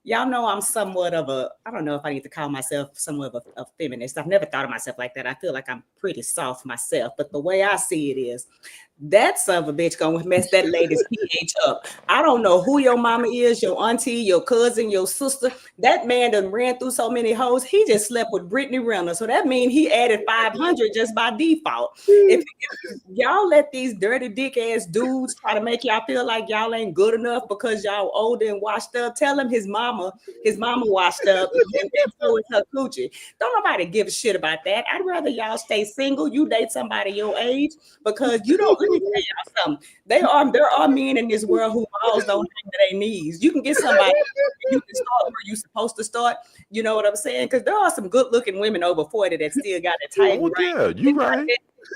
y'all know I'm somewhat of a, I don't know if I need to call myself somewhat of a feminist. I've never thought of myself like that. I feel like I'm pretty soft myself. But the way I see it is, that son of a bitch gonna mess that lady's pH up. I don't know who your mama is, your auntie, your cousin, your sister. That man done ran through so many hoes. He just slept with Brittany Renner. So that means he added 500 just by default. If y'all let these dirty dick ass dudes try to make y'all feel like y'all ain't good enough because y'all older and washed up, tell him his mama washed up and so is her coochie. Don't nobody give a shit about that. I'd rather y'all stay single. You date somebody your age because you don't. Let me tell y'all something. There are men in this world who balls don't hang to their knees. You can get somebody, you can start where you're supposed to start. You know what I'm saying? Because there are some good-looking women over 40 that still got it tight. Oh, yeah, you right.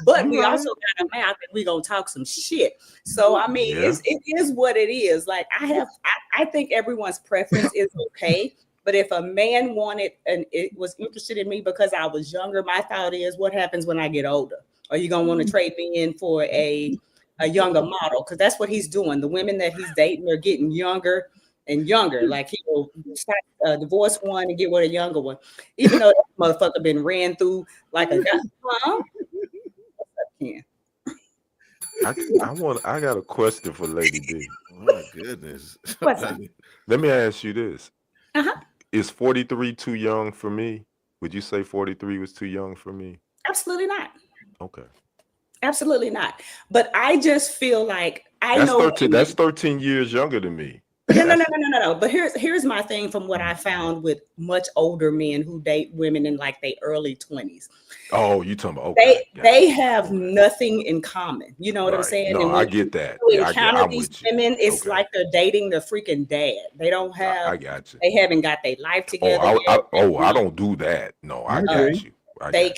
But we also got a mouth and we gonna talk some shit. So I mean, it is what it is. Like I think everyone's preference is okay. But if a man wanted and it was interested in me because I was younger, my thought is, what happens when I get older? Are you gonna want to trade me in for a younger model? Because that's what he's doing. The women that he's dating are getting younger and younger. Like he will divorce one and get with a younger one, even though that motherfucker been ran through like a guy. Huh? I got a question for Lady D. Oh my goodness. What's up? Let me ask you this. Uh-huh. Is 43 too young for me? Would you say 43 was too young for me? Absolutely not. Okay. Absolutely not. But I just feel like that's 13 years younger than me. No. But here's my thing from what I found with much older men who date women in like their early 20s. Oh, you talking about they have nothing in common. You know what I'm saying? No, and I get that. You encounter these women, it's like they're dating their freaking dad. They don't have. I got you. They haven't got their life together. I don't do that. No, I got you. But I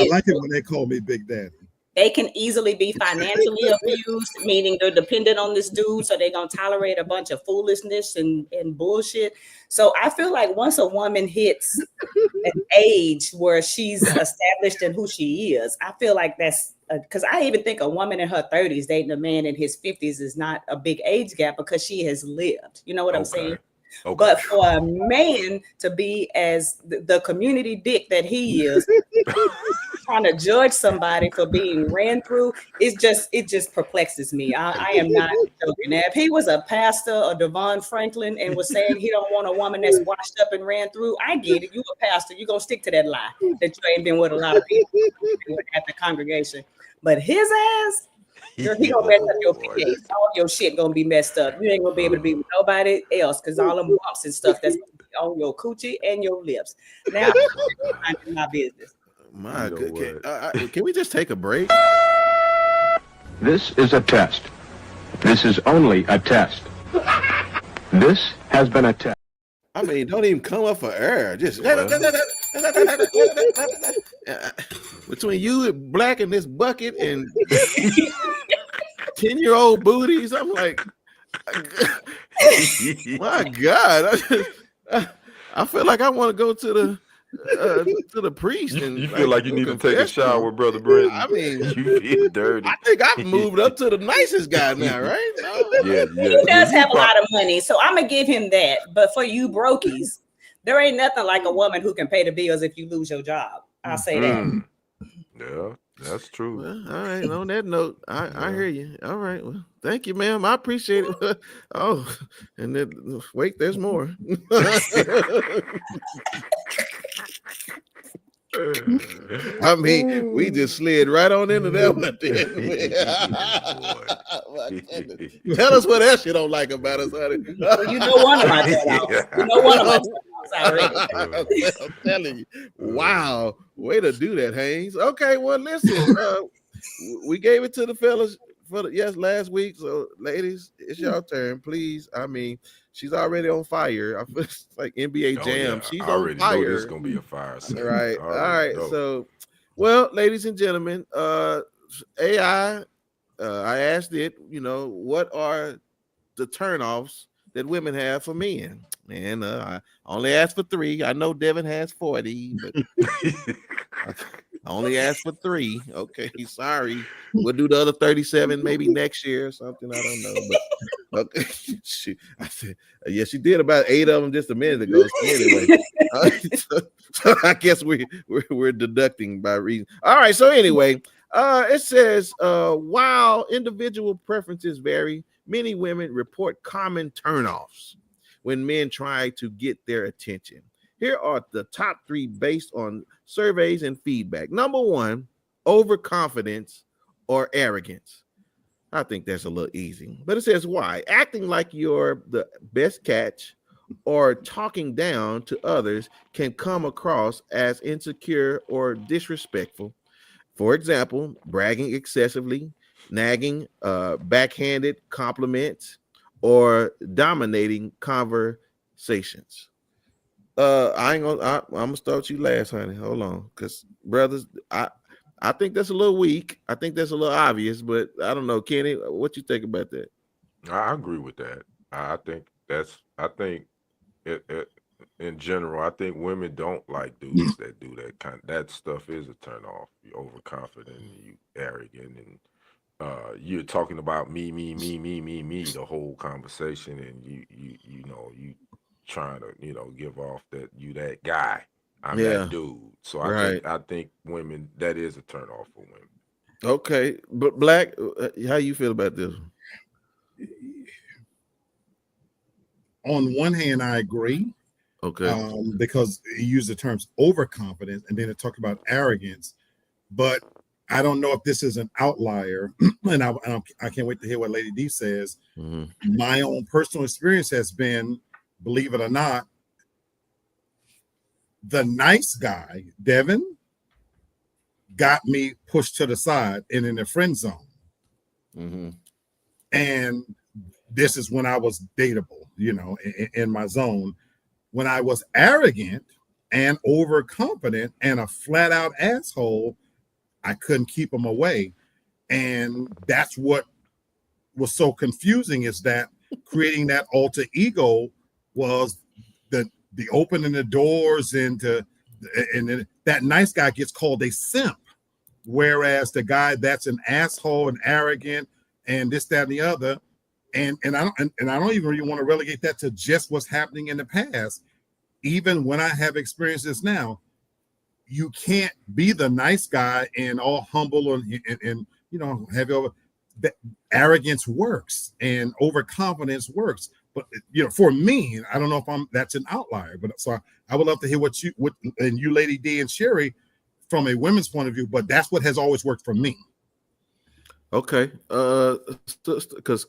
like it when they call me Big Daddy. They can easily be financially abused, meaning they're dependent on this dude, so they're gonna tolerate a bunch of foolishness and bullshit. So I feel like once a woman hits an age where she's established in who she is, I feel like that's because I even think a woman in her 30s dating a man in his 50s is not a big age gap because she has lived. You know what I'm saying? Okay. But for a man to be as the community dick that he is, trying to judge somebody for being ran through, it just perplexes me. I am not joking. Now, if he was a pastor or Devon Franklin and was saying he don't want a woman that's washed up and ran through, I get it. You a pastor, you gonna stick to that lie that you ain't been with a lot of people at the congregation. But his ass, he gonna mess up your pH. All your shit gonna be messed up. You ain't gonna be able to be with nobody else because all them bumps and stuff that's on your coochie and your lips. Now I'm in my business. My good. Can we just take a break? This is a test. This is only a test. This has been a test. I mean, don't even come up for air. Just between you and Black and this bucket and 10-year-old booties. I'm like, my God, I feel like I want to go to the priest. And you feel like you need to take a shower, Brother Brent. I mean, you feel dirty. I think I've moved up to the nicest guy now, right? Yeah. He does have a lot of money, so I'm gonna give him that. But for you brokies, there ain't nothing like a woman who can pay the bills if you lose your job. I'll say that. Yeah, that's true. Well, all right. On that note, I hear you. All right. Well, thank you, ma'am. I appreciate it. Oh, and then wait, there's more. I mean, we just slid right on into that one. Tell us what else you don't like about us, honey. You know one of my turn-offs. You know one of my turn-offs already. I'm telling you. Wow. Way to do that, Haynes. Okay, well, listen. We gave it to the fellas for last week. So, ladies, it's your turn, please. I mean, she's already on fire. I feel like NBA Jam. Yeah. She's I already on fire. know this is gonna be a fire scene. Right. All right. So, well, ladies and gentlemen, AI. I asked it. What are the turnoffs that women have for men? And I only asked for 3. I know Devin has 40, but I only asked for 3. Okay, sorry. We'll do the other 37 maybe next year or something. I don't know. But okay, I said, yeah, she did about 8 of them just a minute ago. So anyway, so I guess we're deducting by reason. All right. So anyway, it says while individual preferences vary, many women report common turnoffs when men try to get their attention. Here are the top 3 based on surveys and feedback. Number 1, overconfidence or arrogance. I think that's a little easy, but it says why? Acting like you're the best catch or talking down to others can come across as insecure or disrespectful. For example, bragging excessively, nagging, backhanded compliments, or dominating conversations. I'm gonna start with you last, honey. Hold on, because brothers, I think that's a little weak. I think that's a little obvious, but I don't know, Kenny. What you think about that? I agree with that. I think in general, I think women don't like dudes that do that stuff is a turn off. You're overconfident, and you arrogant, and you're talking about me the whole conversation, and you trying to give off that you that guy. I'm that dude. So I think women, that is a turn off for women. Okay, but Black, how you feel about this? On one hand, I agree. Okay. Because he used the terms overconfidence and then it talked about arrogance, but I don't know if this is an outlier, and I can't wait to hear what Lady D says. Mm-hmm. My own personal experience has been, believe it or not, the nice guy, Devin, got me pushed to the side and in the friend zone. Mm-hmm. And this is when I was dateable, in my zone. When I was arrogant and overconfident and a flat out asshole, I couldn't keep him away. And that's what was so confusing, is that creating that alter ego was the opening the doors and that nice guy gets called a simp. Whereas the guy that's an asshole and arrogant and this, that, and the other, and I don't even really want to relegate that to just what's happening in the past. Even when I have experienced this now, you can't be the nice guy and all humble and have over. That arrogance works and overconfidence works. But for me, I don't know if that's an outlier. But so I would love to hear what you, Lady D and Sherry, from a women's point of view. But that's what has always worked for me. Okay, because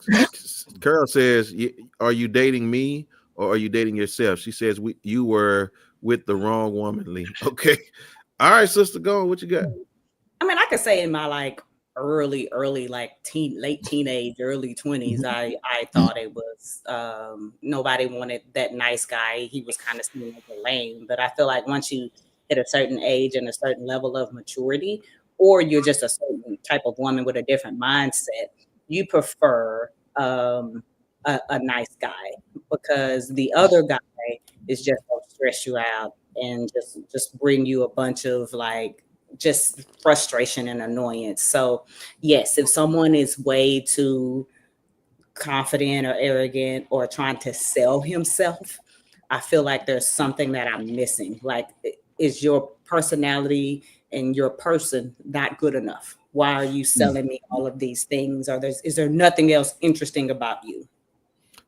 Carol says, "Are you dating me or are you dating yourself?" She says, "You were with the wrong woman, Lee." Okay, all right, sister, go on. What you got? I mean, I could say in my early late teenage, early 20s, I thought it was nobody wanted that nice guy. He was kind of seen as a lame. But I feel like once you hit a certain age and a certain level of maturity, or you're just a certain type of woman with a different mindset, you prefer a nice guy, because the other guy is just gonna stress you out and just bring you a bunch of like just frustration and annoyance. So yes, if someone is way too confident or arrogant or trying to sell himself, I feel like there's something that I'm missing. Like, is your personality and your person not good enough? Why are you selling me all of these things? Or is there nothing else interesting about you?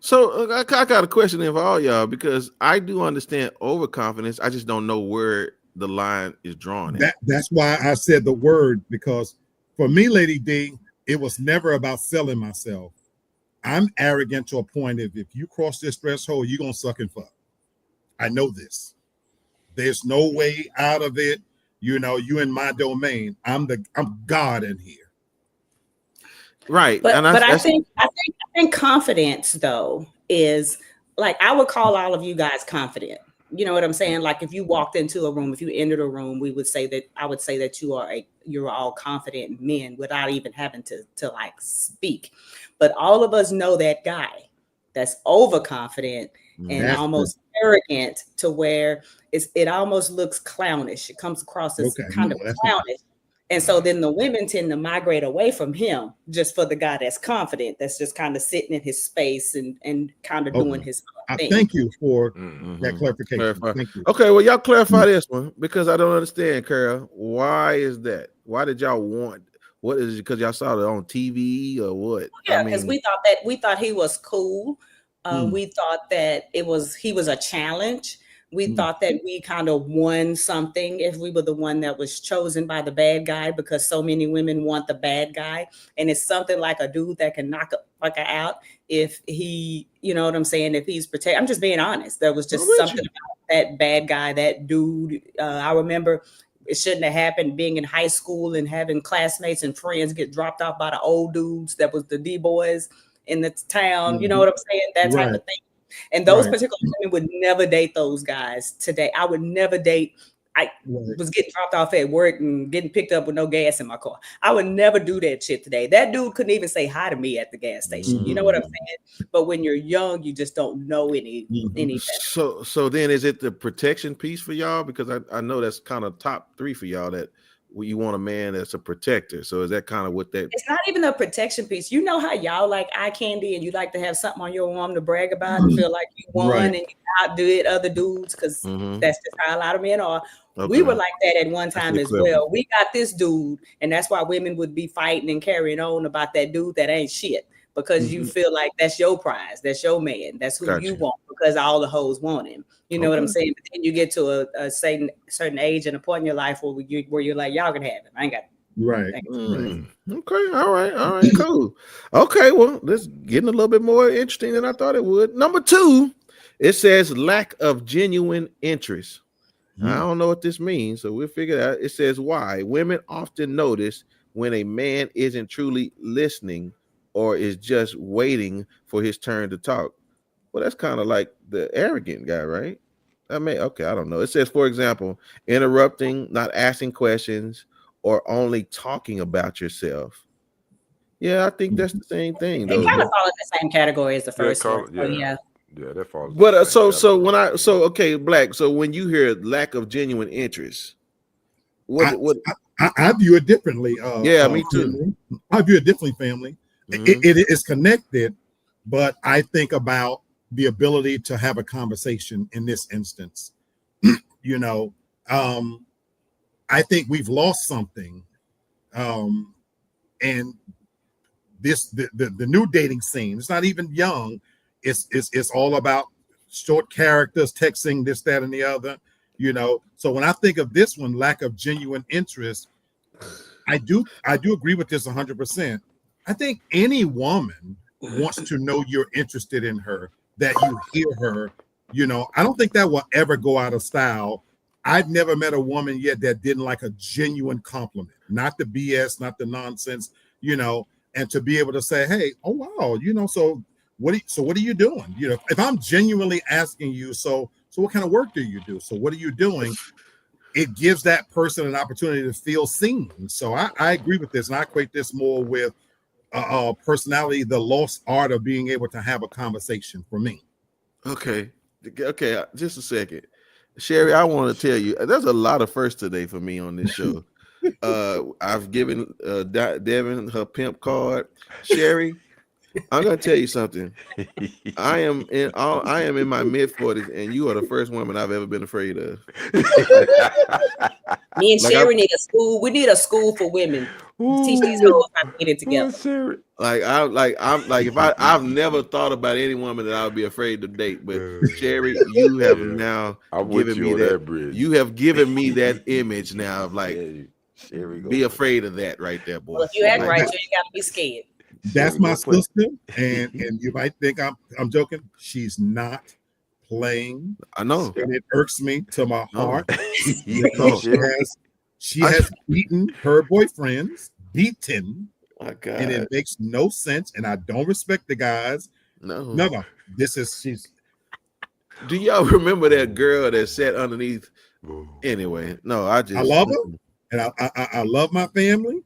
So I got a question in for all y'all, because I do understand overconfidence. I just don't know where the line is drawn at. That's why I said the word, because for me, Lady D, it was never about selling myself. I'm arrogant to a point of, if you cross this threshold, you're gonna suck and fuck. I know this. There's no way out of it. You know, you in my domain. I'm God in here. Right. But I think confidence, though, is like, I would call all of you guys confident. You know what I'm saying? Like, if you walked into a room, if you entered a room, I would say that you're all confident men without even having to like speak. But all of us know that guy that's overconfident and almost arrogant, to where it almost looks clownish. It comes across as kind of clownish. And so then the women tend to migrate away from him just for the guy that's confident, that's just kind of sitting in his space and kind of doing his own thing. Thank you for that clarification. Thank you. Okay, well, y'all clarify this one, because I don't understand, Carol. Why is that? Why did y'all want? What is it? Because y'all saw it on TV or what? Yeah, because we thought he was cool. We thought that he was a challenge. We thought that we kind of won something if we were the one that was chosen by the bad guy, because so many women want the bad guy. And it's something like a dude that can knock a fucker out if he, you know what I'm saying, if he's protected. I'm just being honest. There was just something about that bad guy, that dude. I remember it shouldn't have happened, being in high school and having classmates and friends get dropped off by the old dudes that was the D-boys in the town. You know what I'm saying? That type of thing. And those particular women would never date those guys today. I would never date. I was getting dropped off at work and getting picked up with no gas in my car. I would never do that shit today. That dude couldn't even say hi to me at the gas station. You know what I'm saying? But when you're young, you just don't know any better. So then, is it the protection piece for y'all? Because I know that's kind of top 3 for y'all, that you want a man that's a protector. So is that kind of what that? It's not even a protection piece. You know how y'all like eye candy and you like to have something on your arm to brag about and feel like you won and you outdid other dudes, because that's just how a lot of men are. Okay. We were like that at one time as well. We got this dude, and that's why women would be fighting and carrying on about that dude that ain't shit, because you feel like that's your prize, that's your man, that's who you want, because all the hoes want him. You know what I'm saying? But then you get to a certain age and a point in your life where you're like, y'all can have him. I ain't got it. Right. Okay. All right. Cool. Okay. Well, this is getting a little bit more interesting than I thought it would. Number 2, it says lack of genuine interest. I don't know what this means, so we'll figure it out. It says, why women often notice when a man isn't truly listening or is just waiting for his turn to talk. Well, that's kind of like the arrogant guy, right? I mean, okay, I don't know. It says, for example, interrupting, not asking questions, or only talking about yourself. Yeah, I think that's the same thing. It kind of follows the same category as the first one. Yeah, that falls. But okay, Black. So when you hear lack of genuine interest, I view it differently. Me too. Family. I view it differently, family. It is connected, but I think about the ability to have a conversation in this instance. You know, I think we've lost something, and the new dating scene. It's not even young. It's all about short characters, texting, this, that, and the other. You know, so when I think of this one, lack of genuine interest, I do agree with this 100%. I think any woman wants to know you're interested in her, that you hear her. You know, I don't think that will ever go out of style. I've never met a woman yet that didn't like a genuine compliment, not the BS, not the nonsense, you know, and to be able to say, hey, oh, wow, you know, so what are you doing? You know, if I'm genuinely asking you, so what kind of work do you do? So what are you doing? It gives that person an opportunity to feel seen. So I agree with this, and I equate this more with personality, the lost art of being able to have a conversation for me. Okay. Just a second. Sherry, I want to tell you, there's a lot of firsts today for me on this show. I've given Devin her pimp card. Sherry, I'm gonna tell you something. I am in my mid-40s, and you are the first woman I've ever been afraid of. Me and Sherry need a school. We need a school for women. Teach these hoes how to get it together. I've never thought about any woman that I would be afraid to date, but Sherry, you have now given me that bridge. You have given me that image now of like, be afraid of that right there, boy. Well, if you act right, you ain't gotta be scared. That's my sister, and you might think I'm joking. She's not playing. I know, and it irks me to my heart because she has beaten her boyfriends, my God, and it makes no sense. And I don't respect the guys. No. She's. Do y'all remember that girl that sat underneath? Anyway, no, I love her, and I love my family.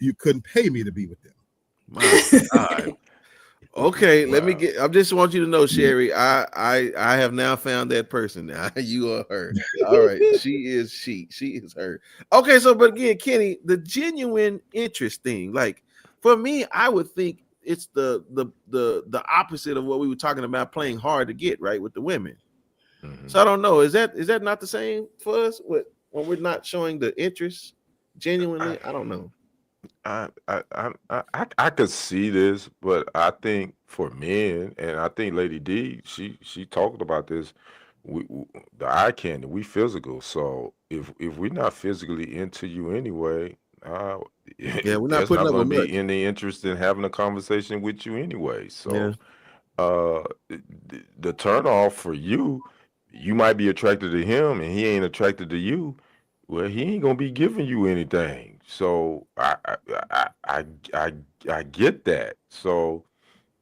You couldn't pay me to be with them. My God. Okay, let me get. I just want you to know, Sherry, I have now found that person. Now you are her. All right, she is her. Okay, so but again, Kenny, the genuine interest thing, like for me, I would think it's the opposite of what we were talking about, playing hard to get right with the women. Mm-hmm. So I don't know. Is that not the same for us? When we're not showing the interest genuinely? I don't know. I could see this, but I think for men, and I think Lady D, she talked about this. The eye candy, we physical. So if we're not physically into you anyway, we're not putting up going to much. be any interest in having a conversation with you anyway. So the turn off for you, you might be attracted to him, and he ain't attracted to you. Well, he ain't gonna be giving you anything. So I get that. So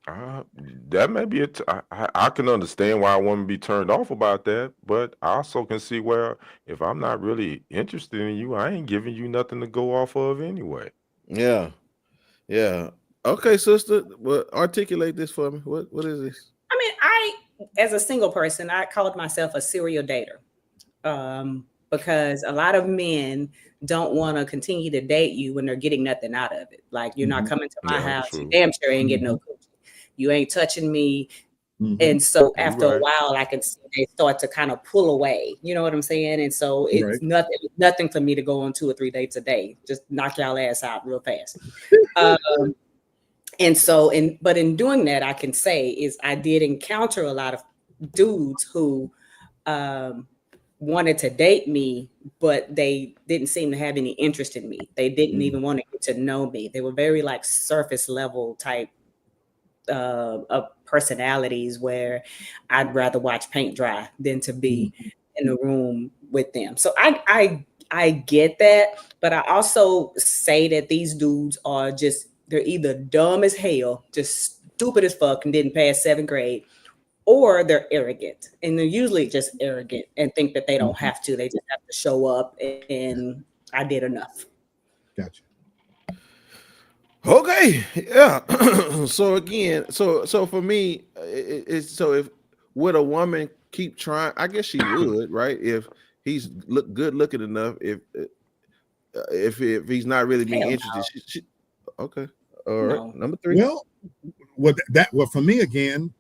that may be I can understand why a woman be turned off about that, but I also can see where if I'm not really interested in you, I ain't giving you nothing to go off of anyway. Yeah. Okay, sister, well, articulate this for me. What is this? I mean, as a single person, I called myself a serial dater. Because a lot of men don't want to continue to date you when they're getting nothing out of it. Like, you're not coming to my house, you damn sure ain't getting no coochie. You ain't touching me. And so after a while, I can see they start to kind of pull away. You know what I'm saying? And so it's nothing for me to go on 2 or 3 dates a day. Just knock y'all ass out real fast. And so, but in doing that, I can say is I did encounter a lot of dudes who wanted to date me, but they didn't seem to have any interest in me. They didn't even want to get to know me. They were very like surface level type of personalities where I'd rather watch paint dry than to be in the room with them. So I get that, but I also say that these dudes are they're either dumb as hell, just stupid as fuck and didn't pass 7th grade, or they're arrogant, and they're usually just arrogant and think that they don't have to. They just have to show up, and I did enough. Gotcha. Okay, yeah. So again, so for me, if would a woman keep trying? I guess she would, right? If he's good looking enough, if he's not really being interested, she okay. All right, no. Number 3. Well, for me again,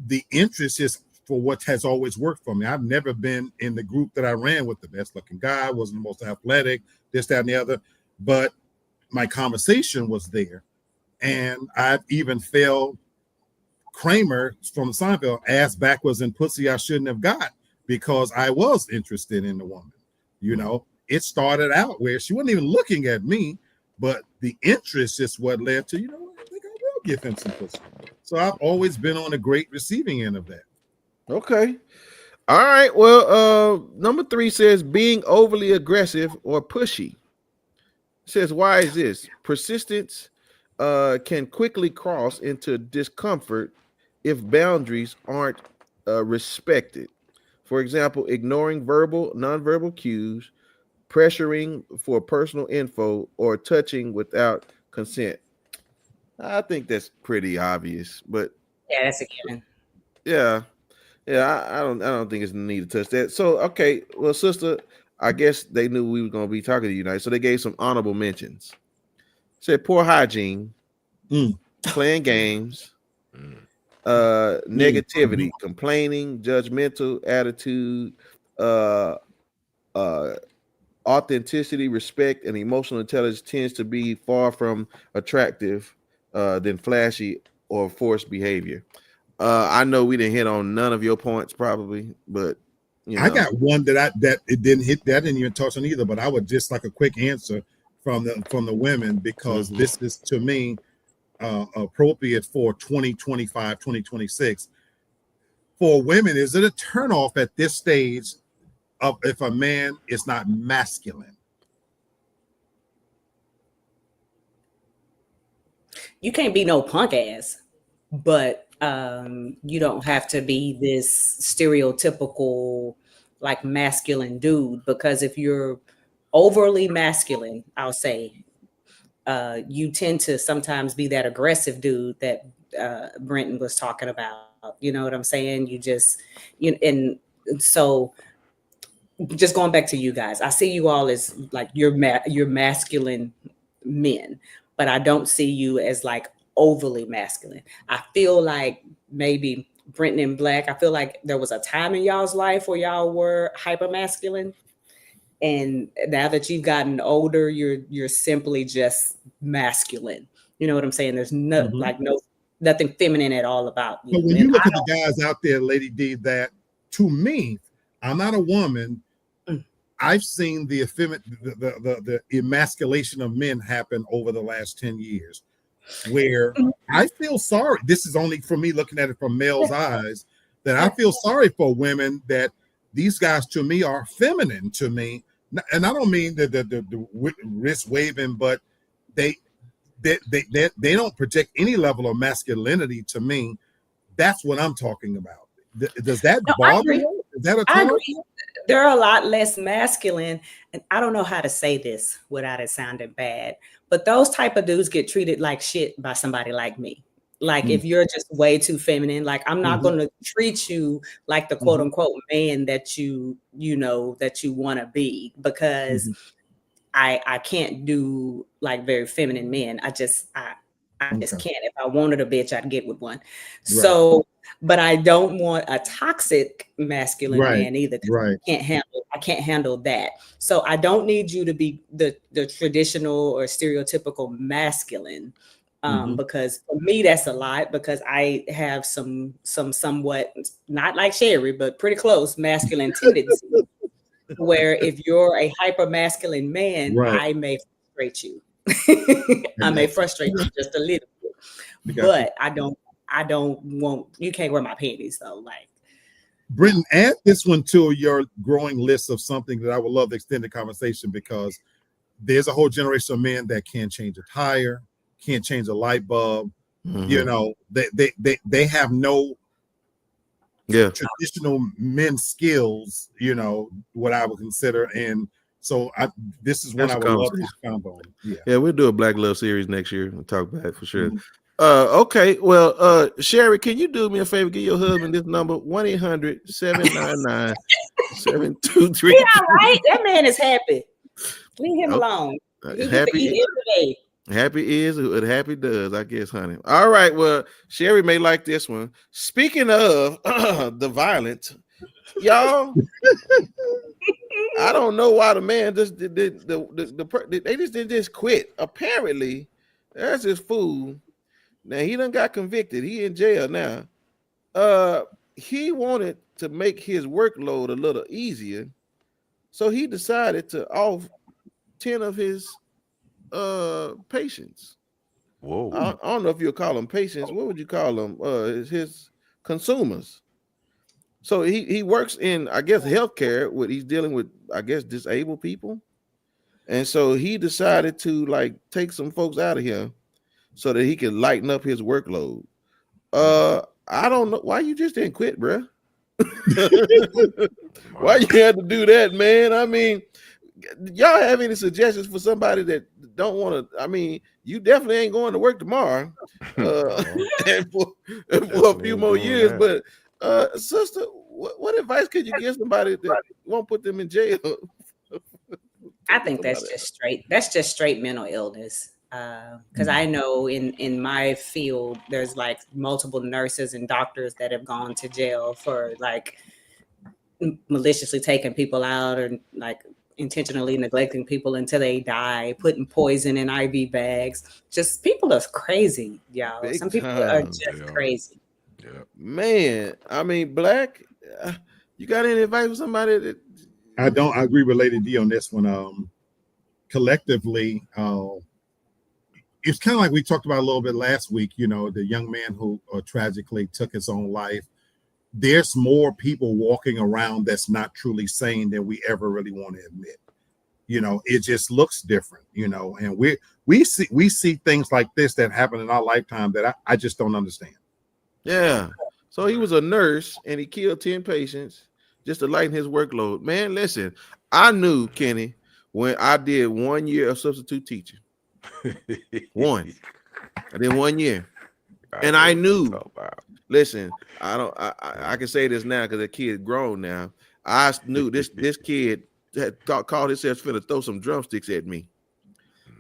the interest is for what has always worked for me. I've never been in the group that I ran with the best looking guy, wasn't the most athletic, this, that, and the other, but my conversation was there. And I've even felt Kramer from Seinfeld, ass backwards and pussy I shouldn't have got, because I was interested in the woman. You know, it started out where she wasn't even looking at me, but the interest is what led to, I think I will give him some pussy. So I've always been on a great receiving end of that. Okay. All right. Well, number 3 says being overly aggressive or pushy. It says, why is this? Persistence can quickly cross into discomfort if boundaries aren't respected. For example, ignoring verbal, nonverbal cues, pressuring for personal info, or touching without consent. I think that's pretty obvious, but yeah, that's a given. Yeah, I don't think it's need to touch that. So okay, well, sister, I guess they knew we were gonna be talking to you tonight, so they gave some honorable mentions. Said poor hygiene, playing games, negativity, complaining, judgmental attitude, authenticity, respect, and emotional intelligence tends to be far from attractive than flashy or forced behavior. I know we didn't hit on none of your points probably, but I got one that it didn't hit, that didn't even touch on either, but I would just like a quick answer from the women, because this is to me appropriate for 2025, 2026. For women, is it a turnoff at this stage of if a man is not masculine? You can't be no punk ass, but you don't have to be this stereotypical like masculine dude, because if you're overly masculine, I'll say, you tend to sometimes be that aggressive dude that Brenton was talking about. You know what I'm saying? And so just going back to you guys, I see you all as like you're masculine men, but I don't see you as like overly masculine. I feel like maybe Brenton and Black, I feel like there was a time in y'all's life where y'all were hyper masculine, and now that you've gotten older, you're simply just masculine. You know what I'm saying? There's nothing feminine at all about you. But when you look at the guys out there, Lady D, that to me, I'm not a woman. I've seen the emasculation of men happen over the last 10 years, where I feel sorry. This is only for me looking at it from male's eyes, that I feel sorry for women, that these guys to me are feminine to me. And I don't mean the wrist waving, but they don't project any level of masculinity to me. That's what I'm talking about. Does that bother you? Is that a turn? I agree. They're a lot less masculine, and I don't know how to say this without it sounding bad, but those type of dudes get treated like shit by somebody like me. Like if you're just way too feminine, like I'm not going to treat you like the quote unquote man that you want to be, because I can't do like very feminine men. I just can't. If I wanted a bitch, I'd get with one. Right. So, but I don't want a toxic masculine man either. Right. I can't handle that. So I don't need you to be the traditional or stereotypical masculine. Because for me, that's a lot, because I have some somewhat, not like Sherry, but pretty close masculine tendency, where if you're a hyper masculine man, I may frustrate you. I may frustrate you just a little bit, but I don't want, you can't wear my panties though. Like, Brenton, add this one to your growing list of something that I would love to extend the conversation, because there's a whole generation of men that can't change a tire, can't change a light bulb. You know, they have no traditional men skills, you know, what I would consider. And so this is what I would love to expound on. Yeah, we'll do a Black Love series next year and talk about it for sure. Okay, well, Sherry, can you do me a favor? Give your husband this number, 1-800-799-7233. Yeah, right. That man is happy. Leave him alone. He happy to eat every day. Happy is what happy does, I guess, honey. All right, well, Sherry may like this one. Speaking of the violence, y'all, I don't know why the man just they just didn't just quit. Apparently, there's this fool. Now he done got convicted. He in jail now. He wanted to make his workload a little easier, so he decided to off 10 of his patients. Whoa. I don't know if you'll call them patients. What would you call them? His consumers. So he works in, I guess, healthcare. He's dealing with, I guess, disabled people, and so he decided to like take some folks out of here so that he can lighten up his workload. I don't know why you just didn't quit, bro. Why you had to do that, man? I mean, y'all have any suggestions for somebody that don't want to. I mean, you definitely ain't going to work tomorrow, and for a few more years. That. But sister, what advice could you give somebody that won't put them in jail? I think that's just straight mental illness. Because I know in my field, there's like multiple nurses and doctors that have gone to jail for like maliciously taking people out or like intentionally neglecting people until they die, putting poison in IV bags. Just people are crazy, y'all. Some people are just crazy. Yeah, man. I mean, Black, you got any advice for somebody that? I don't. I agree with Lady D on this one. Collectively, it's kind of like we talked about a little bit last week. You know, the young man who tragically took his own life. There's more people walking around that's not truly sane than we ever really want to admit. You know, it just looks different. You know, and we see things like this that happen in our lifetime that I just don't understand. Yeah. So he was a nurse and he killed 10 patients just to lighten his workload. Man, listen, I knew, Kenny, when I did 1 year of substitute teaching. I did 1 year. And I knew, listen, I can say this now because the kid grown now. I knew this kid had called himself finna throw some drumsticks at me.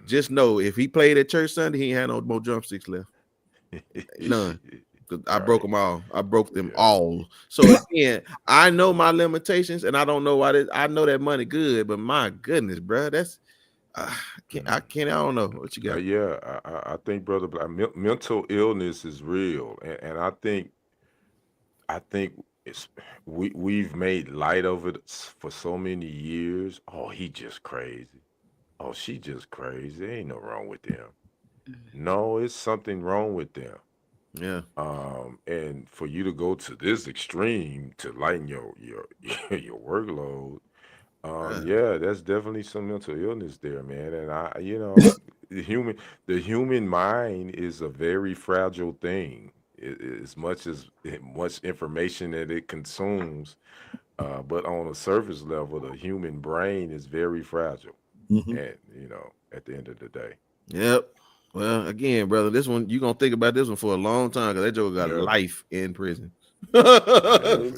Just know if he played at church Sunday, he ain't had no more drumsticks left. None. I broke them all. I broke them all. So again, I know my limitations, and I don't know why. I know that money good, but my goodness, bro, that's I don't know what you got. I think, brother, mental illness is real, and I think it's we've made light of it for so many years. Oh, he just crazy. Oh, she just crazy. There ain't no wrong with them. No, it's something wrong with them. Yeah. And for you to go to this extreme to lighten your workload, yeah, that's definitely some mental illness there, man. And the human mind is a very fragile thing. As much information that it consumes, but on a surface level, the human brain is very fragile. Mm-hmm. And at the end of the day. Yep. Well, again, brother, this one you're gonna think about this one for a long time because that Joe got life in prison. And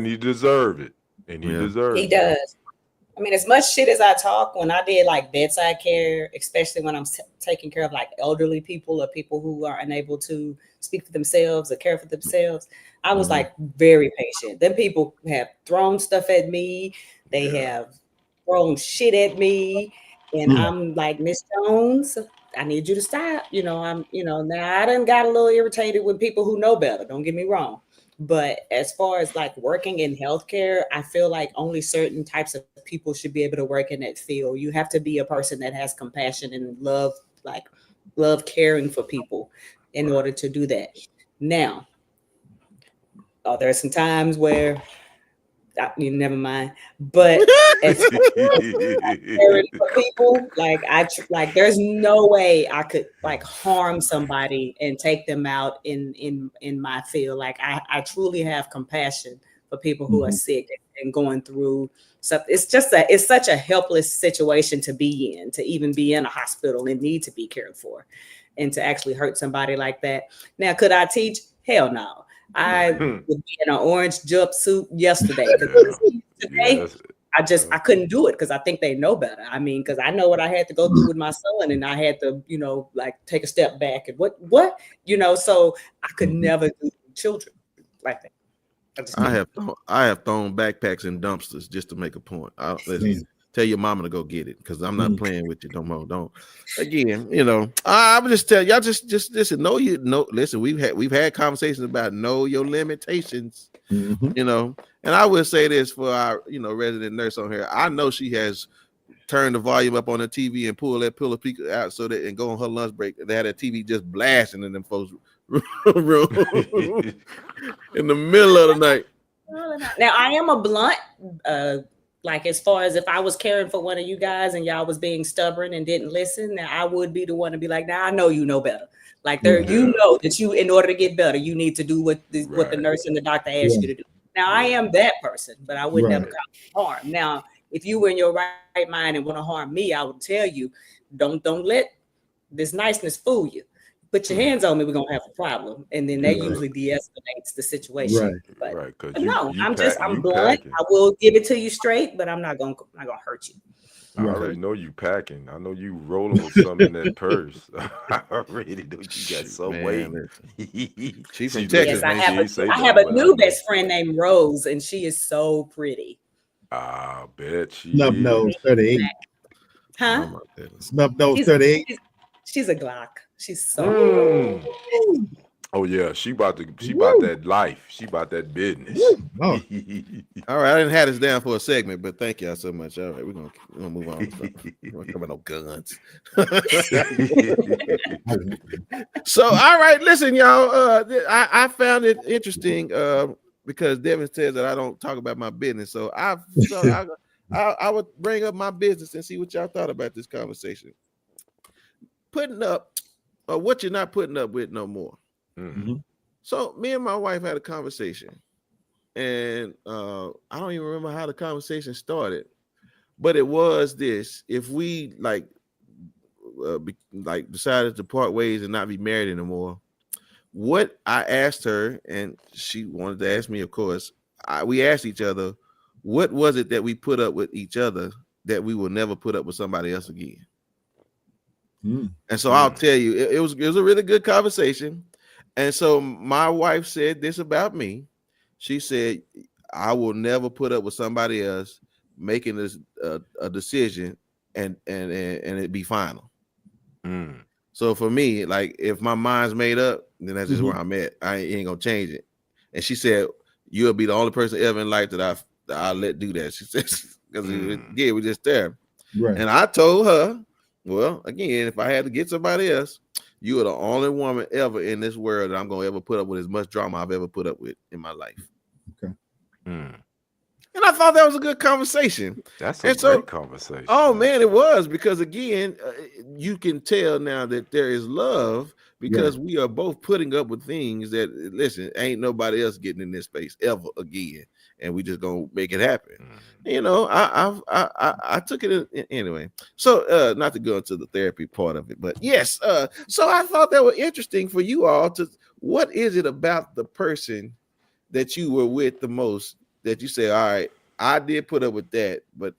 he deserve it. And he deserves it. He does. I mean, as much shit as I talk, when I did like bedside care, especially when I'm taking care of like elderly people or people who are unable to speak for themselves or care for themselves, I was like very patient. Then people have thrown stuff at me. They have thrown shit at me. And I'm like, Miss Jones, I need you to stop. Now I done got a little irritated with people who know better. Don't get me wrong. But as far as like working in healthcare, I feel like only certain types of people should be able to work in that field. You have to be a person that has compassion and love caring for people in order to do that. Now, there are some times where never mind. But as for people, there's no way I could like harm somebody and take them out in my field. Like I truly have compassion for people who are sick and going through stuff. It's such a helpless situation to be in, to even be in a hospital and need to be cared for, and to actually hurt somebody like that. Now, could I teach? Hell no. I would be in an orange jumpsuit yesterday. Today, I couldn't do it because I think they know better. I mean, because I know what I had to go through with my son, and I had to, take a step back and what, so I could never do children like that. I have thrown backpacks in dumpsters just to make a point. Listen, tell your mama to go get it because I'm not playing with you no more. Don't again, I would just tell y'all just listen. Listen, we've had conversations about know your limitations. And I will say this for our resident nurse on here. I know she has turned the volume up on the TV and pulled that pillow peak out so that and go on her lunch break. They had a TV just blasting in them folks' room in the middle of the night. Now I am a blunt. Like as far as if I was caring for one of you guys and y'all was being stubborn and didn't listen, now I would be the one to be like, I know you know better. Like you know that you, in order to get better, you need to do what the nurse and the doctor asked you to do. Now I am that person, but I would never cause harm. Now, if you were in your right mind and want to harm me, I would tell you, don't let this niceness fool you. Put your hands on me, we're gonna have a problem, and then that usually de-escalates the situation. Right. But no, I'm blunt. Packing. I will give it to you straight, but I'm not gonna hurt you. I already know you packing. I know you rolling with something in that purse. I already know you got some weight. She's from Yes, Texas. I have a new best friend named Rose, and she is so pretty. I bet she Snub is. nose 38. Huh? Oh, my goodness. Snub nose 38. She's a Glock. She's so Oh yeah, she about that life. She about that business. Oh. All right, I didn't have this down for a segment, but thank y'all so much. All right, we're gonna move on. We're talking about no guns. So, all right, listen, y'all. I found it interesting because Devin says that I don't talk about my business. So I would bring up my business and see what y'all thought about this conversation. Putting up what you're not putting up with no more. Mm-hmm. So me and my wife had a conversation, and I don't even remember how the conversation started, but it was this: if we decided to part ways and not be married anymore, what I asked her, and she wanted to ask me, of course, we asked each other, what was it that we put up with each other that we will never put up with somebody else again? And so I'll tell you, it was a really good conversation. And so my wife said this about me. She said, I will never put up with somebody else making this a decision and it be final. So for me, like, if my mind's made up, then that's just where I'm at. I ain't gonna change it. And she said, you'll be the only person ever in life that I'll let do that. She says, because we're just there. Right. And I told her, well, again, if I had to get somebody else, you are the only woman ever in this world that I'm going to ever put up with as much drama I've ever put up with in my life. Okay. And I thought that was a good conversation. That's a great conversation. Oh, man, it was. Because, again, you can tell now that there is love because we are both putting up with things that, listen, ain't nobody else getting in this space ever again. And we just going to make it happen. You know, I took it anyway. So not to go into the therapy part of it, but yes. So I thought that was interesting for you all what is it about the person that you were with the most that you say, all right, I did put up with that, but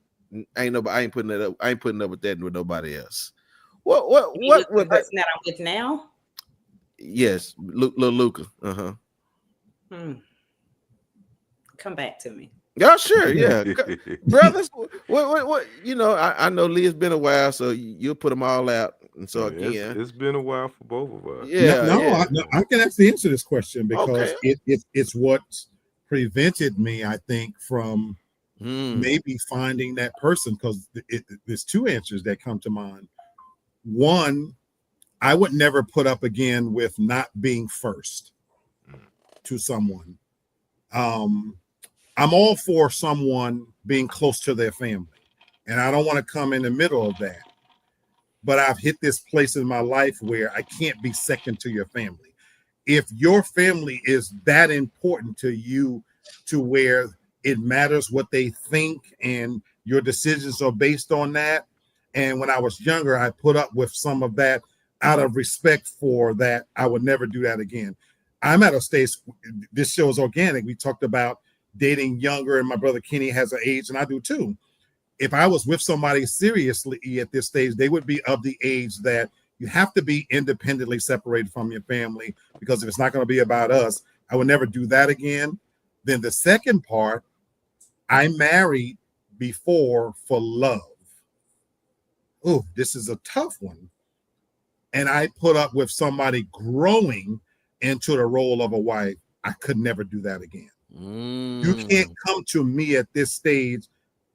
I ain't putting up with that with nobody else. What the person that I'm with now? Yes, Luca. Come back to me. Yeah, sure, yeah. Brothers, what you know, I know Lee, it's been a while, so you'll put them all out. And so again, it's been a while for both of us. I can actually answer this question because it's what prevented me, I think, from maybe finding that person, because there's two answers that come to mind. One, I would never put up again with not being first to someone. I'm all for someone being close to their family, and I don't want to come in the middle of that. But I've hit this place in my life where I can't be second to your family. If your family is that important to you to where it matters what they think and your decisions are based on that. And when I was younger, I put up with some of that out of respect for that. I would never do that again. I'm at a stage, this show is organic. We talked about dating younger, and my brother Kenny has an age, and I do too. If I was with somebody seriously at this stage, they would be of the age that you have to be independently separated from your family, because if it's not going to be about us, I would never do that again. Then the second part, I married before for love. Oh, this is a tough one. And I put up with somebody growing into the role of a wife. I could never do that again. You can't come to me at this stage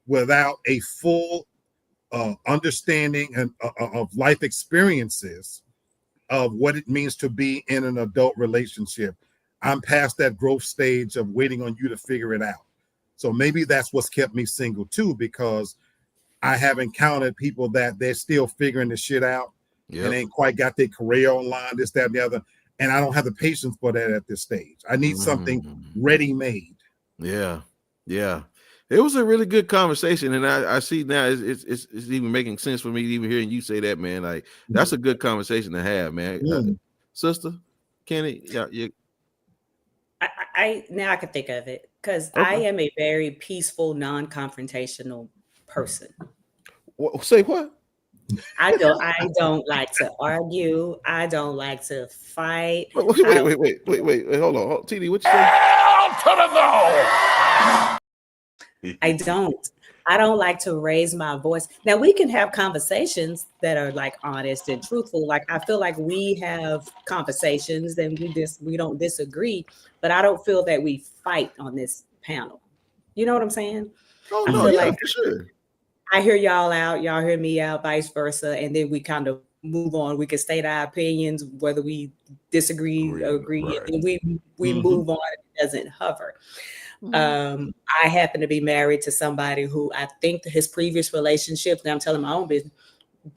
without a full understanding and of life experiences of what it means to be in an adult relationship. I'm past that growth stage of waiting on you to figure it out. So maybe that's what's kept me single too, because I have encountered people that they're still figuring this shit out and ain't quite got their career online, this, that, and the other. And I don't have the patience for that at this stage. I need something ready-made. Yeah. It was a really good conversation, and I see now it's even making sense for me even hearing you say that, man. Like that's a good conversation to have, man. Sister Kenny, I now I can think of it because Okay. I am a very peaceful, non-confrontational person. Say what? I don't like to argue. I don't like to fight. Wait, hold on. TD, what you say? I don't like to raise my voice. Now we can have conversations that are like honest and truthful. Like I feel like we have conversations and we don't disagree, but I don't feel that we fight on this panel. You know what I'm saying? Oh no, yeah, like, for sure. I hear y'all out, y'all hear me out, vice versa, and then we kind of move on. We can state our opinions, whether we disagree or agree, right. And we move on. It doesn't hover. I happen to be married to somebody who I think his previous relationships, now I'm telling my own business,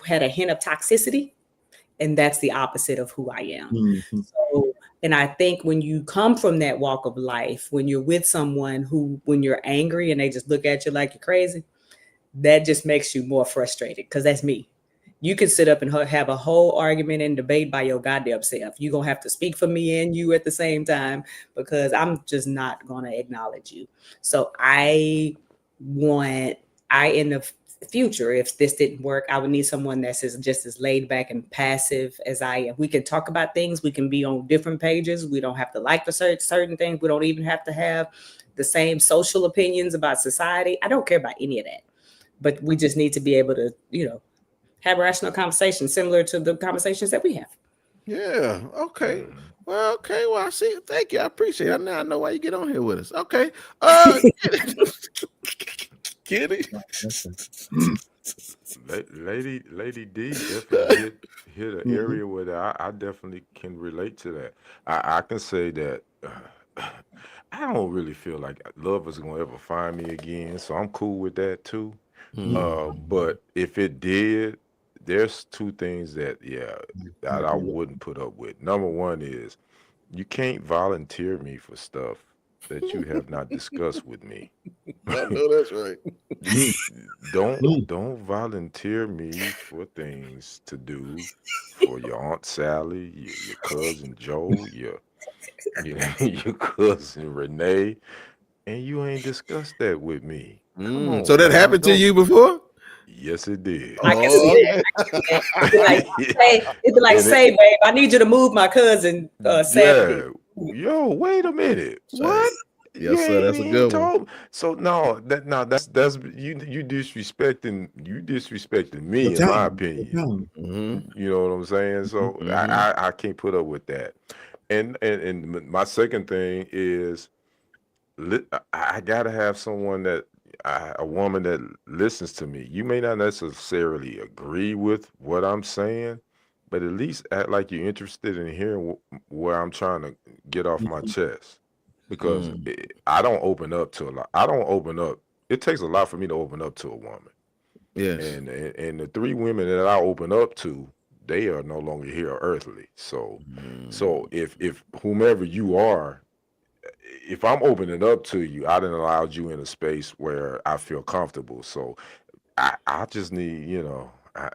had a hint of toxicity, and that's the opposite of who I am. So, and I think when you come from that walk of life, when you're with someone who, when you're angry and they just look at you like you're crazy, that just makes you more frustrated, because that's me. You can sit up and have a whole argument and debate by your goddamn self. You're going to have to speak for me and you at the same time, because I'm just not going to acknowledge you. So in the future, if this didn't work, I would need someone that's just as laid back and passive as I am. We can talk about things. We can be on different pages. We don't have to like the certain things. We don't even have to have the same social opinions about society. I don't care about any of that. But we just need to be able to, have a rational conversation similar to the conversations that we have. Yeah. Okay. Well, I see. Thank you. I appreciate it. Now I know why you get on here with us. Okay. Kitty. Lady D definitely hit an area where I definitely can relate to that. I can say that I don't really feel like love is going to ever find me again. So I'm cool with that too. But if it did, there's two things that I wouldn't put up with. Number one is you can't volunteer me for stuff that you have not discussed with me. I know that's right. Don't volunteer me for things to do for your Aunt Sally, your cousin Joe, your cousin Renee, and you ain't discussed that with me. So that happened to you before? Yes, it did. I can see that. It'd be like, say, babe, I need you to move my cousin Saturday. Yo, wait a minute. What? Yes, sir. That's a good one. So that's you disrespecting me, in my opinion. You know what I'm saying? So I can't put up with that. And my second thing is I gotta have someone a woman that listens to me. You may not necessarily agree with what I'm saying, but at least act like you're interested in hearing where I'm trying to get off my chest. Because I don't open up to a lot. I don't open up. It takes a lot for me to open up to a woman. Yes. And the three women that I open up to, they are no longer here earthly. So if whomever you are, if I'm opening up to you, I done allowed you in a space where I feel comfortable. So I just need,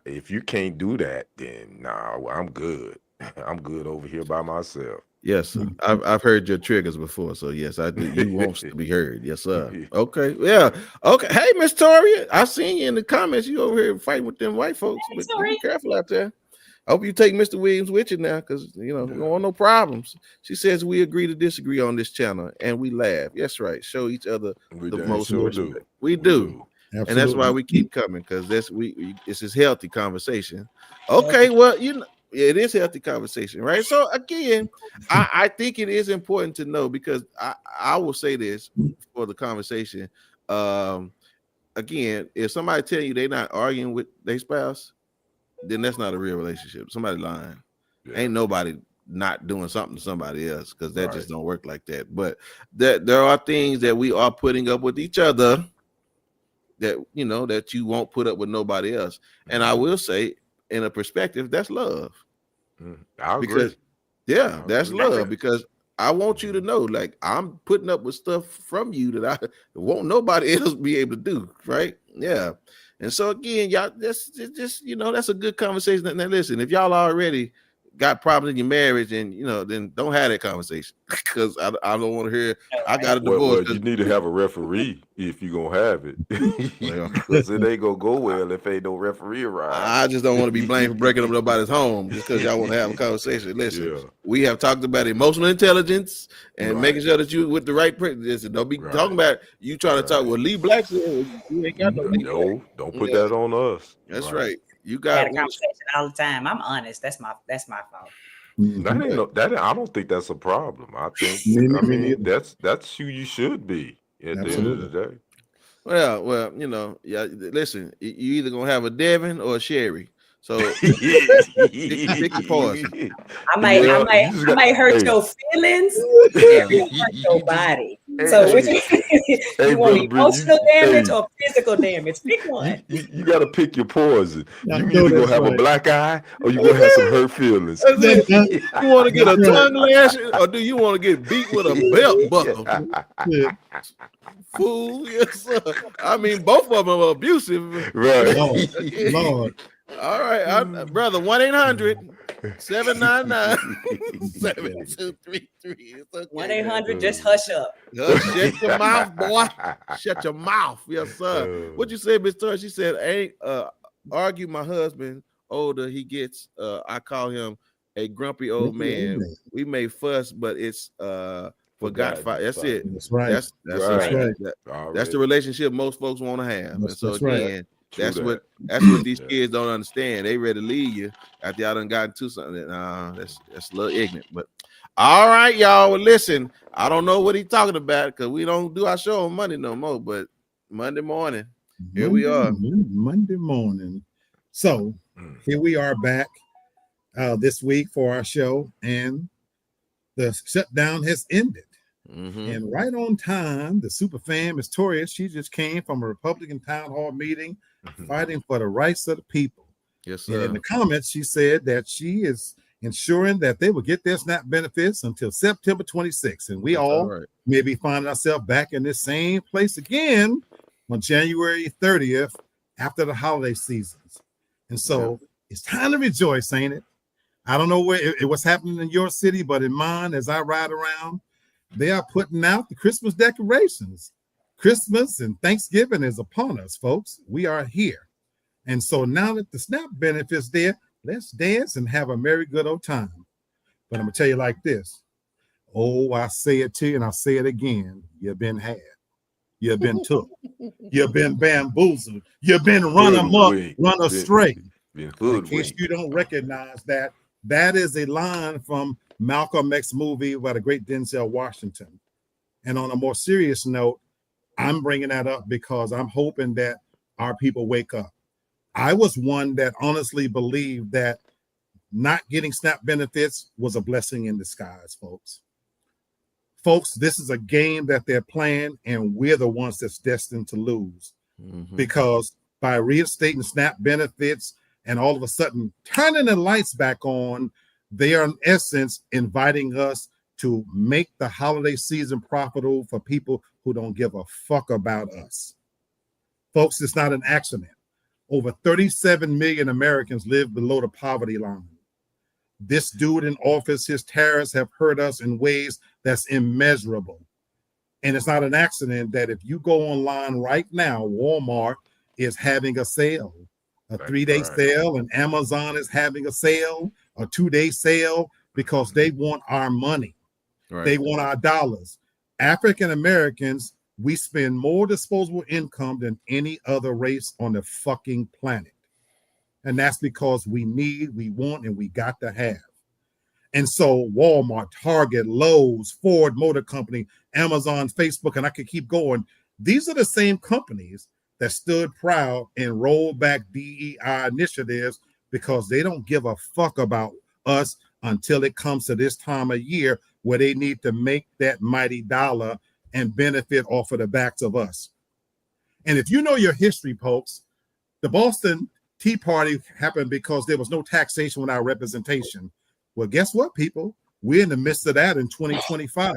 if you can't do that, then I'm good. I'm good over here by myself. Yes, sir. I've heard your triggers before, so yes, I do. You want to be heard, yes, sir. Okay, yeah, okay. Hey, Miss Toria, I seen you in the comments. You over here fighting with them white folks, but be careful out there. I hope you take Mr. Williams with you now, because we don't want no problems. She says we agree to disagree on this channel, and we laugh. Yes, right. Show each other the most respect. We do. Absolutely. And that's why we keep coming, because this is healthy conversation. Okay, well, it is healthy conversation, right? So again, I think it is important to know, because I will say this for the conversation. Again, if somebody tell you they're not arguing with their spouse, then that's not a real relationship. Somebody lying. Ain't nobody not doing something to somebody else, because that just don't work like that. But there are things that we are putting up with each other that that you won't put up with nobody else. And I will say, in a perspective, that's love. I agree. Because that's love, because I want you to know, like, I'm putting up with stuff from you that I won't nobody else be able to do, right? Yeah. And so again, y'all, that's just that's a good conversation. Now listen, if y'all already got problems in your marriage, and then don't have that conversation, because I don't want to hear I got a divorce. Well, you need to have a referee if you're gonna have it, because it ain't gonna go well if ain't no referee around. I just don't want to be blamed for breaking up nobody's home just because y'all want to have a conversation. Listen, we have talked about emotional intelligence and making sure that you with the right person. Don't be talking about you trying to talk with Lee Black. You ain't got no, don't put that on us. That's right. You got got a conversation all the time. I'm honest. That's my fault. I don't think that's a problem. I think that's who you should be at the end of the day. Well, listen, you either gonna have a Devin or a Sherry. So pick your poison. I might hurt your feelings. Hurt your body. So you want emotional damage or physical damage? Pick one. You got to pick your poison. You either gonna have a black eye or you gonna have some hurt feelings. You want to get a tongue lash, or do you want to get beat with a belt buckle? Fool, yes, sir. I mean, both of them are abusive. Right. Lord. All right, brother, 1-800-799-7233. 1-800, just hush up. Shut your mouth, boy. Shut your mouth. Yes, sir. What you say, Miss Turner? She said, ain't argue my husband older he gets. I call him a grumpy old man. We may fuss, but it's forgot. That's it. That's right. That's right. That's the relationship most folks want to have. And so again, that's what these kids don't understand. They ready to leave you after y'all done gotten to something. That's a little ignorant. But all right, y'all. Well, listen, I don't know what he's talking about because we don't do our show on Monday no more. But Monday morning, here we are. Monday morning. So here we are back this week for our show, and the shutdown has ended. And right on time, the super fan, Ms. Toria, she just came from a Republican town hall meeting fighting for the rights of the people. Yes, sir. And in the comments, she said that she is ensuring that they will get their SNAP benefits until September 26th. And we all may be finding ourselves back in this same place again on January 30th after the holiday seasons. And so it's time to rejoice, ain't it? I don't know what's happening in your city, but in mine, as I ride around, they are putting out the Christmas decorations. Christmas and Thanksgiving is upon us, folks. We are here. And so now that the SNAP benefit's there, let's dance and have a merry good old time. But I'm going to tell you like this. Oh, I say it to you and I'll say it again. You've been had. You've been took. You've been bamboozled. You've been run amok, run astray. In case you don't recognize that, that is a line from Malcolm X movie by the great Denzel Washington. And on a more serious note, I'm bringing that up because I'm hoping that our people wake up. I was one that honestly believed that not getting SNAP benefits was a blessing in disguise, folks. Folks, this is a game that they're playing, and we're the ones that's destined to lose. Because by reinstating SNAP benefits and all of a sudden turning the lights back on, they are in essence inviting us to make the holiday season profitable for people who don't give a fuck about us. Folks, it's not an accident. Over 37 million Americans live below the poverty line. This dude in office, his tariffs have hurt us in ways that's immeasurable. And it's not an accident that if you go online right now, Walmart is having a sale, a 3-day sale, and Amazon is having a sale, a 2-day sale, because they want our money. They want our dollars. African Americans, we spend more disposable income than any other race on the fucking planet. And that's because we need, we want, and we got to have. And so Walmart, Target, Lowe's, Ford Motor Company, Amazon, Facebook, and I could keep going. These are the same companies that stood proud and rolled back DEI initiatives because they don't give a fuck about us until it comes to this time of year where they need to make that mighty dollar and benefit off of the backs of us. And if you know your history, folks, the Boston Tea Party happened because there was no taxation without representation. Well, guess what, people? We're in the midst of that in 2025.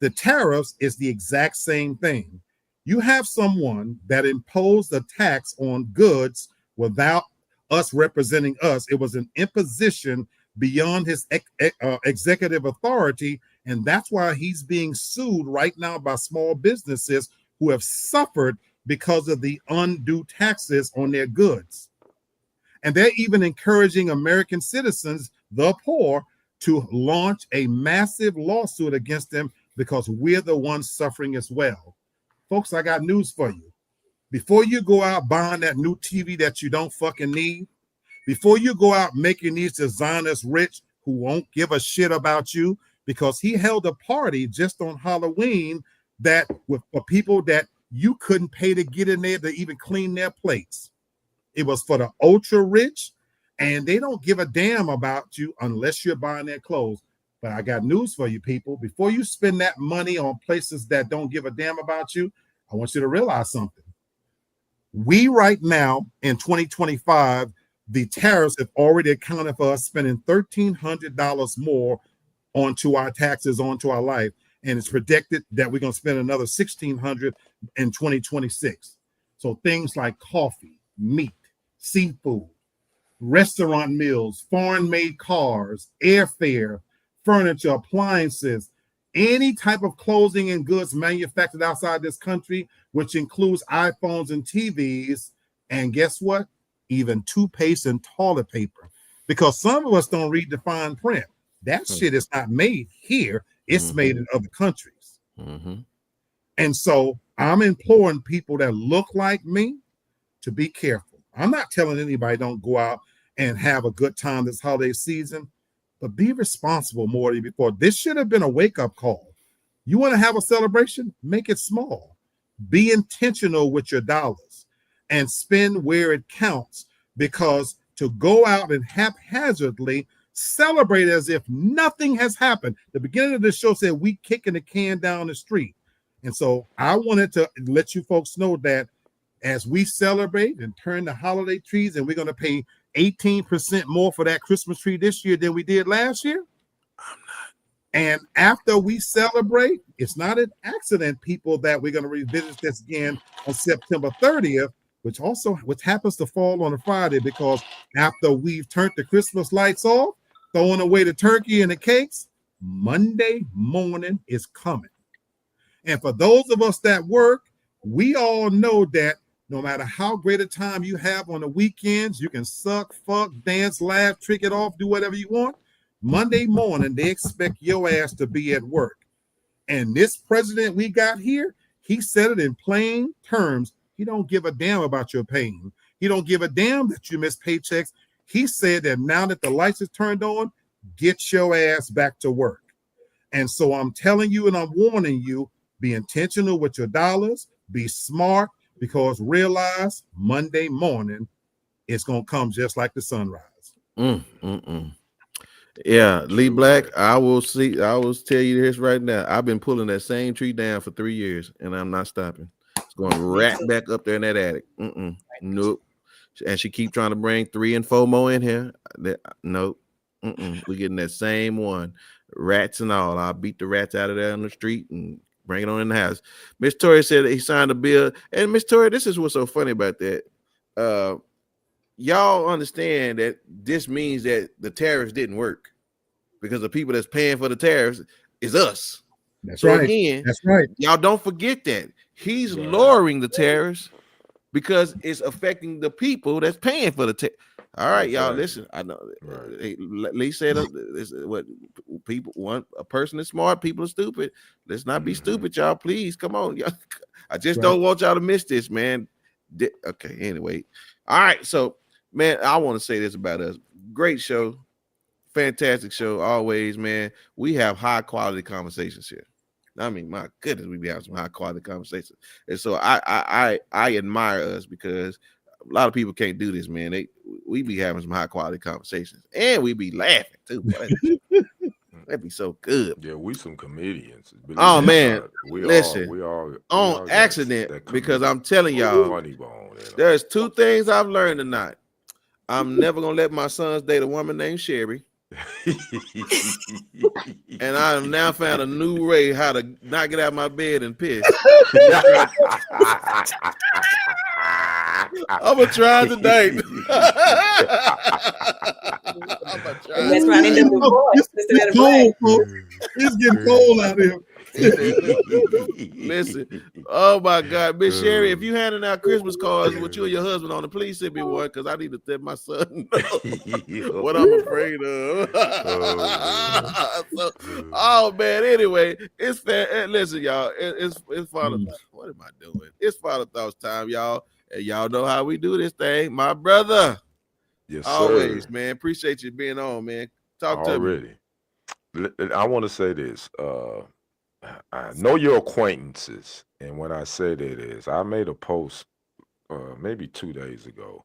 The tariffs is the exact same thing. You have someone that imposed a tax on goods without us representing us. It was an imposition beyond his executive authority, and that's why he's being sued right now by small businesses who have suffered because of the undue taxes on their goods. And they're even encouraging American citizens, the poor, to launch a massive lawsuit against them because we're the ones suffering as well. Folks, I got news for you. Before you go out buying that new TV that you don't fucking need, before you go out making these designers rich who won't give a shit about you, because he held a party just on Halloween that for people that you couldn't pay to get in there to even clean their plates. It was for the ultra rich, and they don't give a damn about you unless you're buying their clothes. But I got news for you people. Before you spend that money on places that don't give a damn about you, I want you to realize something. We right now in 2025, the tariffs have already accounted for us spending $1,300 more onto our taxes, onto our life. And it's predicted that we're going to spend another $1,600 in 2026. So things like coffee, meat, seafood, restaurant meals, foreign-made cars, airfare, furniture, appliances, any type of clothing and goods manufactured outside this country, which includes iPhones and TVs, and guess what? Even toothpaste and toilet paper. Because some of us don't read the fine print. That shit is not made here. It's made in other countries. And so I'm imploring people that look like me to be careful. I'm not telling anybody don't go out and have a good time this holiday season, but be responsible more than before. This should have been a wake-up call. You want to have a celebration? Make it small. Be intentional with your dollars and spend where it counts, because to go out and haphazardly celebrate as if nothing has happened. The beginning of this show said we kicking the can down the street. And so I wanted to let you folks know that as we celebrate and turn the holiday trees, and we're going to pay 18% more for that Christmas tree this year than we did last year. I'm not. And after we celebrate, it's not an accident, people, that we're going to revisit this again on September 30th, which happens to fall on a Friday, because after we've turned the Christmas lights off, throwing away the turkey and the cakes, Monday morning is coming. And for those of us that work, we all know that no matter how great a time you have on the weekends, you can suck, fuck, dance, laugh, trick it off, do whatever you want. Monday morning, they expect your ass to be at work. And this president we got here, he said it in plain terms. He don't give a damn about your pain. He don't give a damn that you miss paychecks. He said that now that the lights is turned on, get your ass back to work. And so I'm telling you and I'm warning you, be intentional with your dollars, be smart, because realize Monday morning it's going to come just like the sunrise. Yeah, Lee Black, I will tell you this right now. I've been pulling that same tree down for 3 years and I'm not stopping. It's going right back up there in that attic. Nope. And she keep trying to bring 3 and 4 more in here. Nope. We're getting that same one. Rats and all. I'll beat the rats out of there on the street and bring it on in the house. Miss Tori said that he signed a bill. And Miss Tori, this is what's so funny about that. Y'all understand that this means that the tariffs didn't work, because the people that's paying for the tariffs is us. That's right. Again, that's right. Y'all don't forget that. He's lowering the tariffs because it's affecting the people that's paying for the tariffs. All right, y'all, listen. I know Lee said what people want. A person is smart, people are stupid. Let's not be stupid, y'all. Please, come on, y'all. I just don't want y'all to miss this, man. Okay, anyway. All right, so man, I want to say this about us. Great show, fantastic show, always, man. We have high quality conversations here. I mean, my goodness, we be having some high quality conversations, and so I admire us, because a lot of people can't do this, man. We be having some high quality conversations, and we be laughing too. That'd be so good. Yeah, we some comedians. Oh man, we all on accident, because I'm telling y'all, funny bone, there's 2 things I've learned tonight. I'm never gonna let my sons date a woman named Sherry, And I have now found a new way how to not get out of my bed and piss. I'm gonna try tonight. That's right. It's cold, folks. It's getting cold out here. Listen, oh my God, Miss Sherry, if you handing out Christmas cards with you and your husband on it, please send me one because I need to let my son know what I'm afraid of. Oh man, anyway, it's fair. Listen, y'all, it's Father. What am I doing? It's Father Thoughts time, y'all, and y'all know how we do this thing, my brother. Yes, sir. Always, man. Appreciate you being on, man. Talk to me. I want to say this. I know your acquaintances, and when I say that is, I made a post maybe 2 days ago.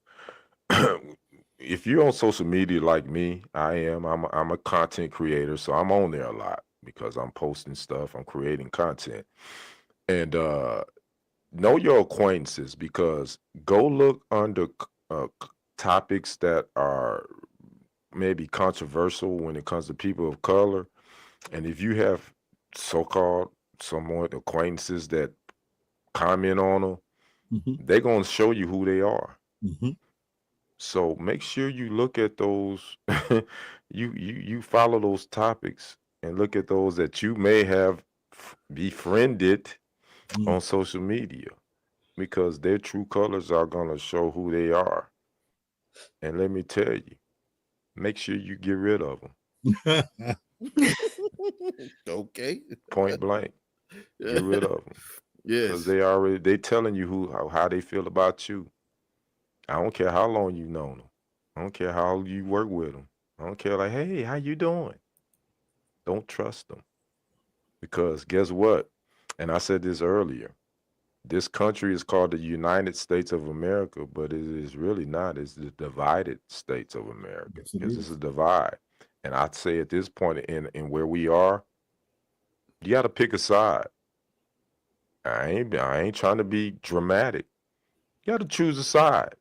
If you're on social media like me, I'm a content creator, so I'm on there a lot because I'm posting stuff, I'm creating content, and know your acquaintances because go look under topics that are maybe controversial when it comes to people of color, and if you have so-called somewhat acquaintances that comment on them, they're going to show you who they are. So make sure you look at those, you follow those topics and look at those that you may have befriended on social media because their true colors are going to show who they are. And let me tell you, make sure you get rid of them. Okay. Point blank. Get rid of them. Yes. Because they telling you how they feel about you. I don't care how long you've known them. I don't care how you work with them. I don't care like, hey, how you doing? Don't trust them. Because guess what? And I said this earlier. This country is called the United States of America, but it is really not. It's the divided states of America. Because it's a divide. And I'd say at this point in where we are, you got to pick a side. I ain't trying to be dramatic. You got to choose a side.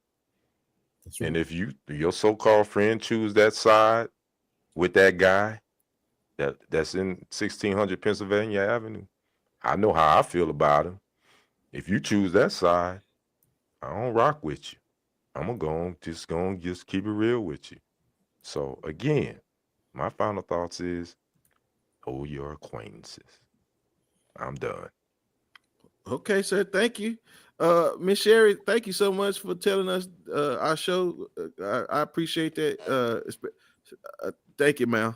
Right. And if your so-called friend choose that side with that guy that's in 1600 Pennsylvania Avenue, I know how I feel about him. If you choose that side, I don't rock with you. I'm gonna just keep it real with you. So again, my final thoughts is know your acquaintances. I'm done. Okay, sir. Thank you. Miss Sherry, thank you so much for telling us our show. I appreciate that. Thank you, ma'am.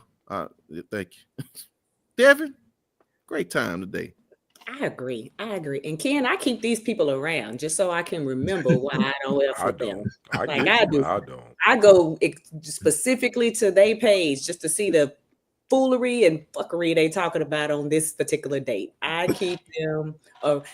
Thank you. Devin, great time today. I agree. And Ken, I keep these people around just so I can remember why I don't F with them. I do. I go specifically to their page just to see the foolery and fuckery they talking about on this particular date. I keep them.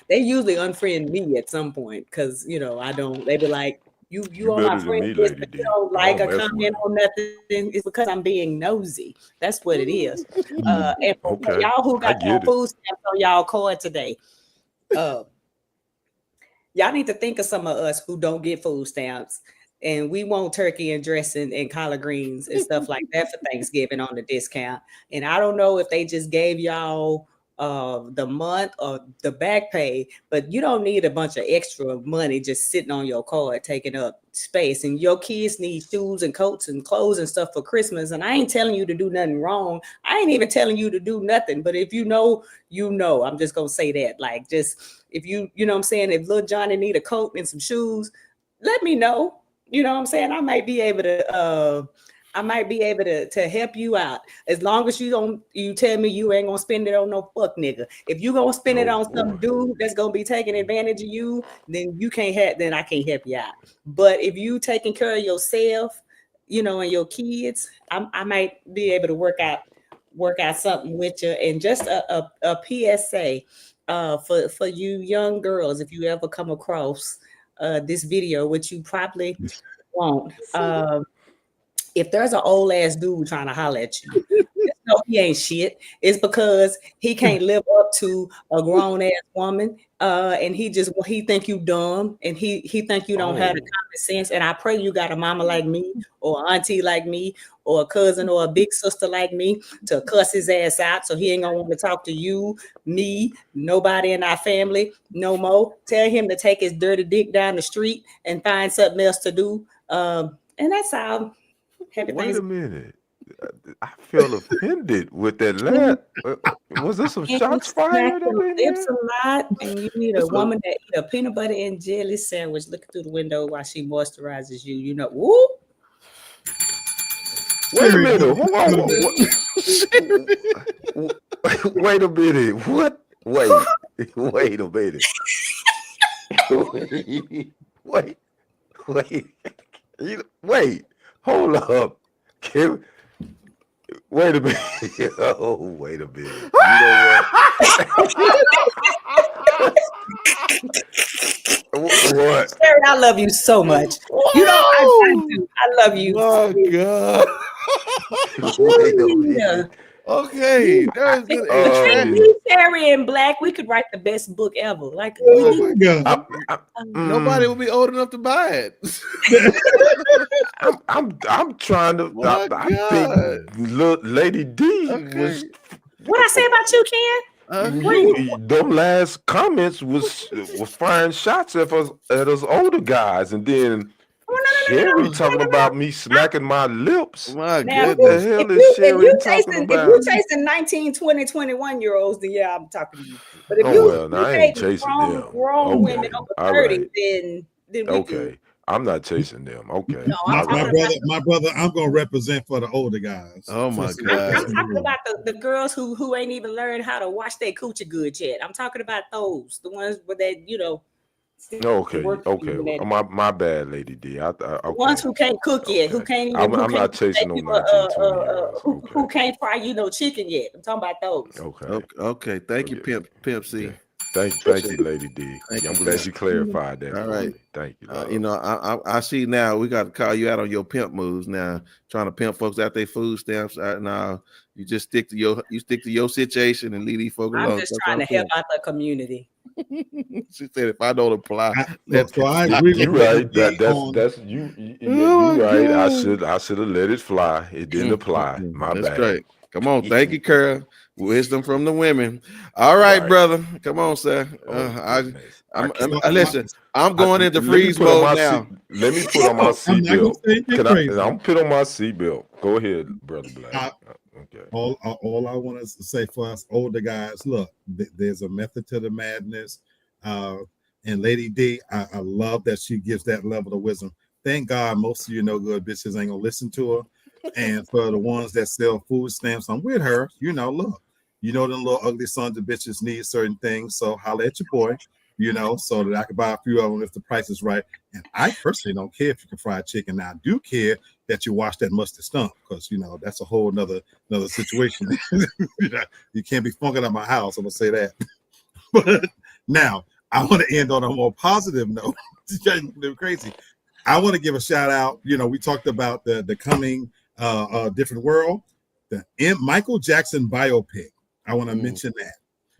They usually unfriend me at some point because I don't. They be like, "You on my friend list, but you don't like a comment on nothing." It's because I'm being nosy. That's what it is. And for y'all who got your food stamps on y'all card today, y'all need to think of some of us who don't get food stamps. And we want turkey and dressing and collard greens and stuff like that for Thanksgiving on the discount. And I don't know if they just gave y'all the month or the back pay, but you don't need a bunch of extra money just sitting on your card taking up space. And your kids need shoes and coats and clothes and stuff for Christmas. And I ain't telling you to do nothing wrong. I ain't even telling you to do nothing. But if you know, I'm just gonna say that. Like, just if you know what I'm saying, if little Johnny need a coat and some shoes, let me know. You know what I'm saying? I might be able to help you out as long as you tell me you ain't gonna spend it on no fuck nigga. If you gonna spend it on some dude that's gonna be taking advantage of you, then I can't help you out. But if you taking care of yourself, and your kids, I might be able to work out something with you. And just a PSA for you young girls, if you ever come across this video, which you probably won't. if there's an old ass dude trying to holler at you, no, he ain't shit. It's because he can't live up to a grown ass woman, and he think you dumb, and he think you don't have the common sense. And I pray you got a mama like me, or an auntie like me, or a cousin or a big sister like me to cuss his ass out, so he ain't gonna want to talk to you, me, nobody in our family no more. Tell him to take his dirty dick down the street and find something else to do. And that's all. Wait a minute. I feel offended with that laugh. Was there some shots fired up in Lips there? a lot, and you need a woman that eat a peanut butter and jelly sandwich looking through the window while she moisturizes you. You know, whoop. Wait a minute. Hold on. Wait a minute. What? Wait a minute. Wait. Hold up. Wait a minute. Oh, wait a minute. You know what? What? Sherry, I love you so much. You know, I do. I love you. Oh God. Wait a minute. Okay, that was good. Between me, Sherry, and Black, we could write the best book ever. Like, Oh my God. Nobody will be old enough to buy it. I'm trying to. My I God. think Lady D was. what I say about you, Ken? Them last comments was firing shots at us older guys, and then Sherry talking about me smacking my lips. My Now, goodness. the hell is Sherry talking If about? you chasing 19, 20, 21-year-olds, then yeah, I'm talking to you. But if I ain't chasing them. grown women over all 30, right. then we Okay, I'm not chasing them. Okay, No, I'm all talking right. My brother, I'm gonna represent for the older guys. Oh my Since- God. I'm talking about the girls who ain't even learned how to wash their coochie good yet. I'm talking about those, the ones where they, Okay. the My bad, Lady D. Okay. ones who can't cook yet, who can't even. I'm who not can't chasing make no you 19, 20-year-olds. who can't fry no chicken yet. I'm talking about those. Okay. Okay. Thank you, Okay. Pimp C. Okay. Thank you, Lady D. Thank I'm you, glad sir. you clarified that. All for right. me. Thank you. You know, I see now we got to call you out on your pimp moves now, trying to pimp folks out their food stamps. Now you just stick to your situation and leave these folks alone. I'm just trying to help out the community. She said, if I don't apply, so I agree You with right. Lady D on- That's you. Oh, You right. God. I should have let it fly. It didn't apply. My That's bad. great. Come on, thank you, Curl. Wisdom from the women. All right, brother. Come on, sir. Goodness. Listen. I'm going into let me freeze put on mode my now. Let me put on my I'm not gonna seatbelt. say anything crazy. I'm put on my seatbelt. Go ahead, brother Black. Okay. All I want to say for us older guys, look, there's a method to the madness. And Lady D, I love that she gives that level of wisdom. Thank God most of you no good bitches ain't gonna listen to her. And for the ones that sell food stamps, I'm with her. Look, them little ugly sons of bitches need certain things. So holla at your boy, so that I can buy a few of them if the price is right. And I personally don't care if you can fry chicken. Now, I do care that you wash that mustard stump, because that's a whole another situation. You can't be funking at my house. I'm gonna say that. But now I want to end on a more positive note. They're crazy. I want to give a shout out. We talked about the coming different world, the Michael Jackson biopic. I want to mention that.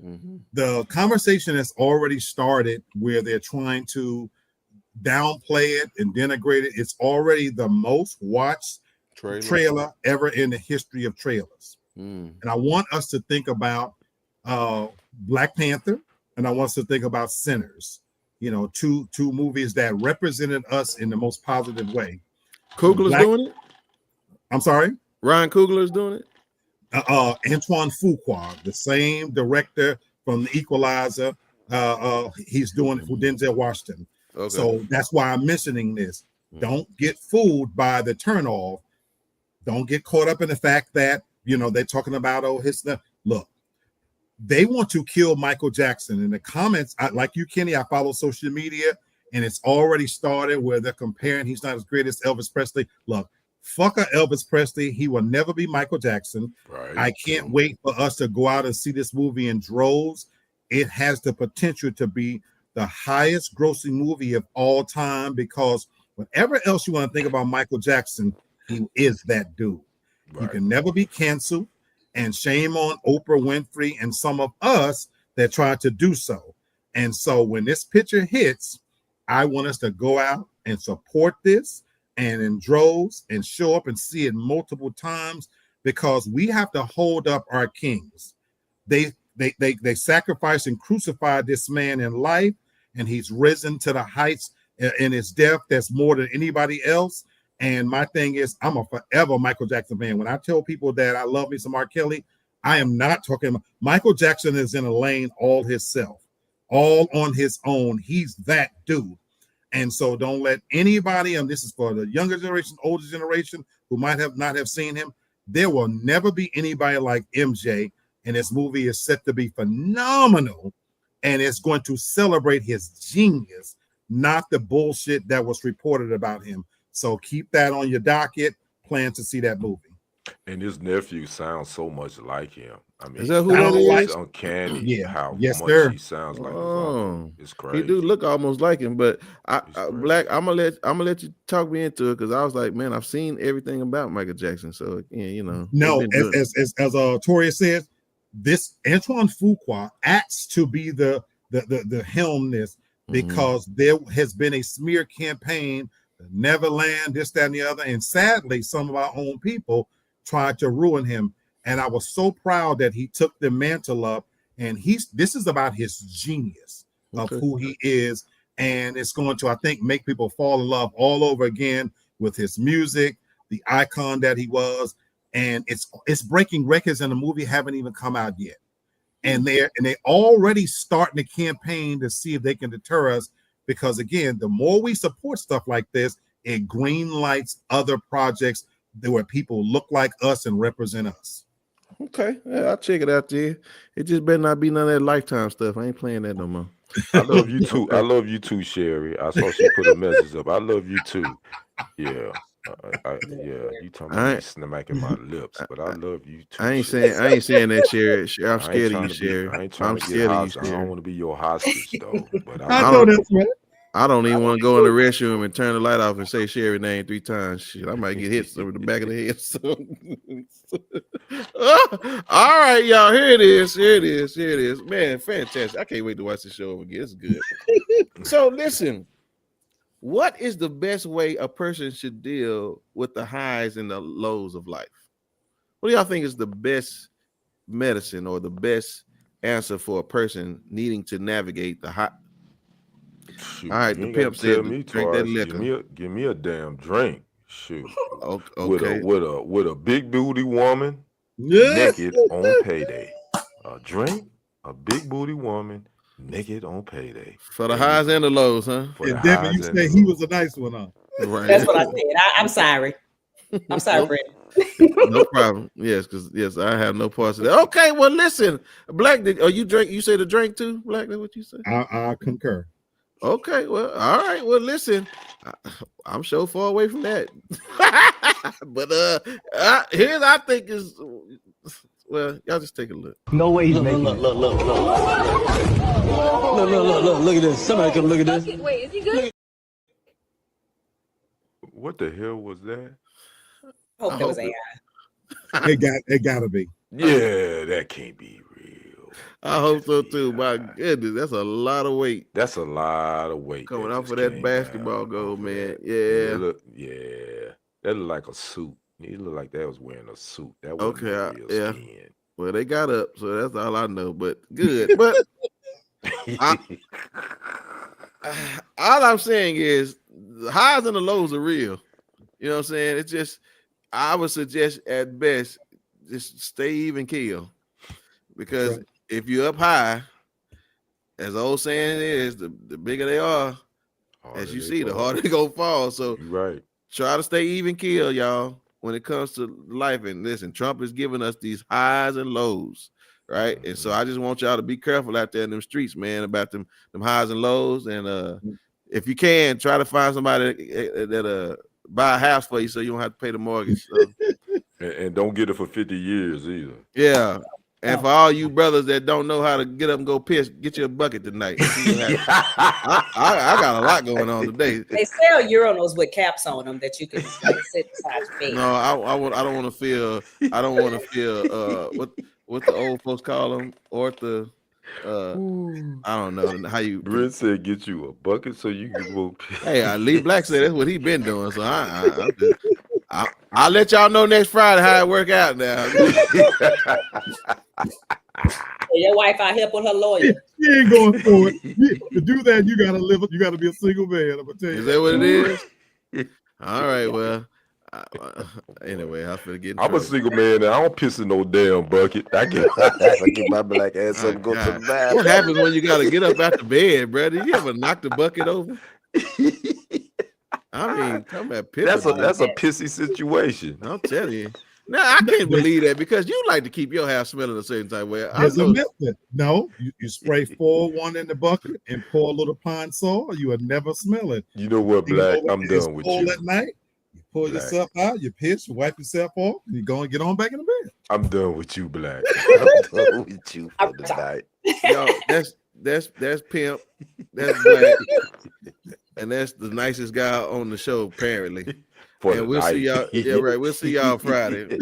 Mm-hmm. The conversation has already started where they're trying to downplay it and denigrate it. It's already the most watched trailer ever in the history of trailers. And I want us to think about Black Panther, and I want us to think about Sinners. Two movies that represented us in the most positive way. Coogler's doing it? I'm sorry? Ryan Coogler's doing it? Antoine Fuqua, the same director from The Equalizer. He's doing it for Denzel Washington. Okay. So that's why I'm mentioning this. Don't get fooled by the turnoff. Don't get caught up in the fact that, they're talking about, look, they want to kill Michael Jackson. In the comments, like you, Kenny, I follow social media, and it's already started where they're comparing he's not as great as Elvis Presley. Look, fuck Elvis Presley. He will never be Michael Jackson. Right. I can't wait for us to go out and see this movie in droves. It has the potential to be the highest grossing movie of all time, because whatever else you want to think about Michael Jackson, He is that dude. Right. You can never be canceled. And shame on Oprah Winfrey and some of us that tried to do so. And so when this picture hits, I want us to go out and support this and in droves and show up and see it multiple times, because we have to hold up our kings. They sacrificed and crucified this man in life, and he's risen to the heights in his death that's more than anybody else. And my thing is, I'm a forever Michael Jackson fan. When I tell people that I love me some R. Kelly, I am not talking about Michael Jackson is in a lane all himself, all on his own. He's that dude. And so don't let anybody, and this is for the younger generation, older generation who might have not have seen him, there will never be anybody like MJ. And this movie is set to be phenomenal. And it's going to celebrate his genius, not the bullshit that was reported about him. So keep that on your docket. Plan to see that movie. And his nephew sounds so much like him. I mean, Is that who that is? it's uncanny Yeah. how Yes, much sir. he sounds like his Oh, uncle. It's crazy. he do look almost like him, but It's crazy. Black, I'm gonna let you talk me into it, because I was like, man, I've seen everything about Michael Jackson. So yeah, you know. No, he's been doing- as Toria says, this Antoine Fuqua acts to be the helm this, because there has been a smear campaign, Neverland, this, that, and the other, and sadly, some of our own people tried to ruin him. And I was so proud that he took the mantle up, and this is about his genius of who he is, and it's going to, I think, make people fall in love all over again with his music, the icon that he was. And it's breaking records, and the movie haven't even come out yet. And they already starting the campaign to see if they can deter us, because again, the more we support stuff like this, it green lights other projects where people look like us and represent us. Okay, yeah, I'll check it out there. It just better not be none of that Lifetime stuff. I ain't playing that no more. I love you too. I love you too, Sherry. I saw she put a message up. I love you too. Yeah. You talking about me smacking my lips, but I love you too. I ain't saying that, Sherry. I'm scared of you, Sherry. I ain't trying to get hostage. I don't want to be your hostage though. But I know that's right. I don't even want to go in the restroom and turn the light off and say Sherry name 3 times. Shit, I might get hit over the back of the head. So. All right, y'all. Here it is. Man, fantastic. I can't wait to watch the show again. It's good. So listen, what is the best way a person should deal with the highs and the lows of life? What do y'all think is the best medicine or the best answer for a person needing to navigate the high? Shoot, all right, the pimp said, drink that liquor. Give me a damn drink. Shoot. Okay. With a big booty woman naked on payday. A drink, a big booty woman naked on payday. For the highs and the lows, huh? And Devin, you say he was a nice one, huh? Right. That's what I said. I'm sorry. I'm sorry, Brett. No problem. Yes, I have no parts of that. Okay, well, listen, Black, you drink? You say the drink too, Black? That's what you say? I concur. Okay, well, all right. Well, listen, I'm so far away from that. But here's I think is, well, y'all just take a look. No way he's making it. Look at this. Somebody come look at this. Wait, is he good? What the hell was that? I hope that was AI. It gotta be. Yeah, that can't be real. I hope so too. My goodness, that's a lot of weight. That's a lot of weight coming off of that basketball goal, man. Yeah. That looked like a suit. It looked like that was wearing a suit. That wasn't real yeah. skin. Well, they got up, so that's all I know. But good. But all I'm saying is the highs and the lows are real. You know what I'm saying? It's just, I would suggest at best just stay even keel, because if you're up high, as the old saying is, the bigger they are, as you see, the harder they gonna fall. So try to stay even keel, y'all, when it comes to life. And listen, Trump is giving us these highs and lows, right? And so I just want y'all to be careful out there in them streets, man, about them highs and lows. And if you can, try to find somebody that buy a house for you so you don't have to pay the mortgage. So. And don't get it for 50 years either. Yeah. And for all you brothers that don't know how to get up and go piss, get you a bucket tonight. I got a lot going on today. They sell urinals with caps on them that you can like, sit beside your bed. No, I don't want to feel. I don't want to feel. What the old folks call them? Ortho. I don't know how you. Brent said, "Get you a bucket so you can go." Hey, Lee Black said that's what he been doing. So I'll let y'all know next Friday how it work out now. Your wife out here with her lawyer. She ain't going for it. To do that, you gotta live. You gotta be a single man. I'm gonna tell you. Is that what it is? All right. Well. Anyway, I feel getting. I'm a single man and I don't piss in no damn bucket. I get my black ass up and go to the bathroom. What happens when you gotta get up out the bed, brother? You ever knock the bucket over? I mean, come at piss. That's a pissy situation. I'll tell you. Now I can't believe that because you like to keep your house smelling a certain type of way. There's a method. No, you spray 4-1 in the bucket and pour a little pine sol. You would never smell it. You know what, Black? I'm done with you. At night, you pull yourself out, you piss, you wipe yourself off, and you go and get on back in the bed. I'm done with you, Black. I'm done with you for the night. Yo, that's pimp. That's Black. And that's the nicest guy on the show, apparently. And we'll see y'all. Yeah, right. We'll see y'all Friday.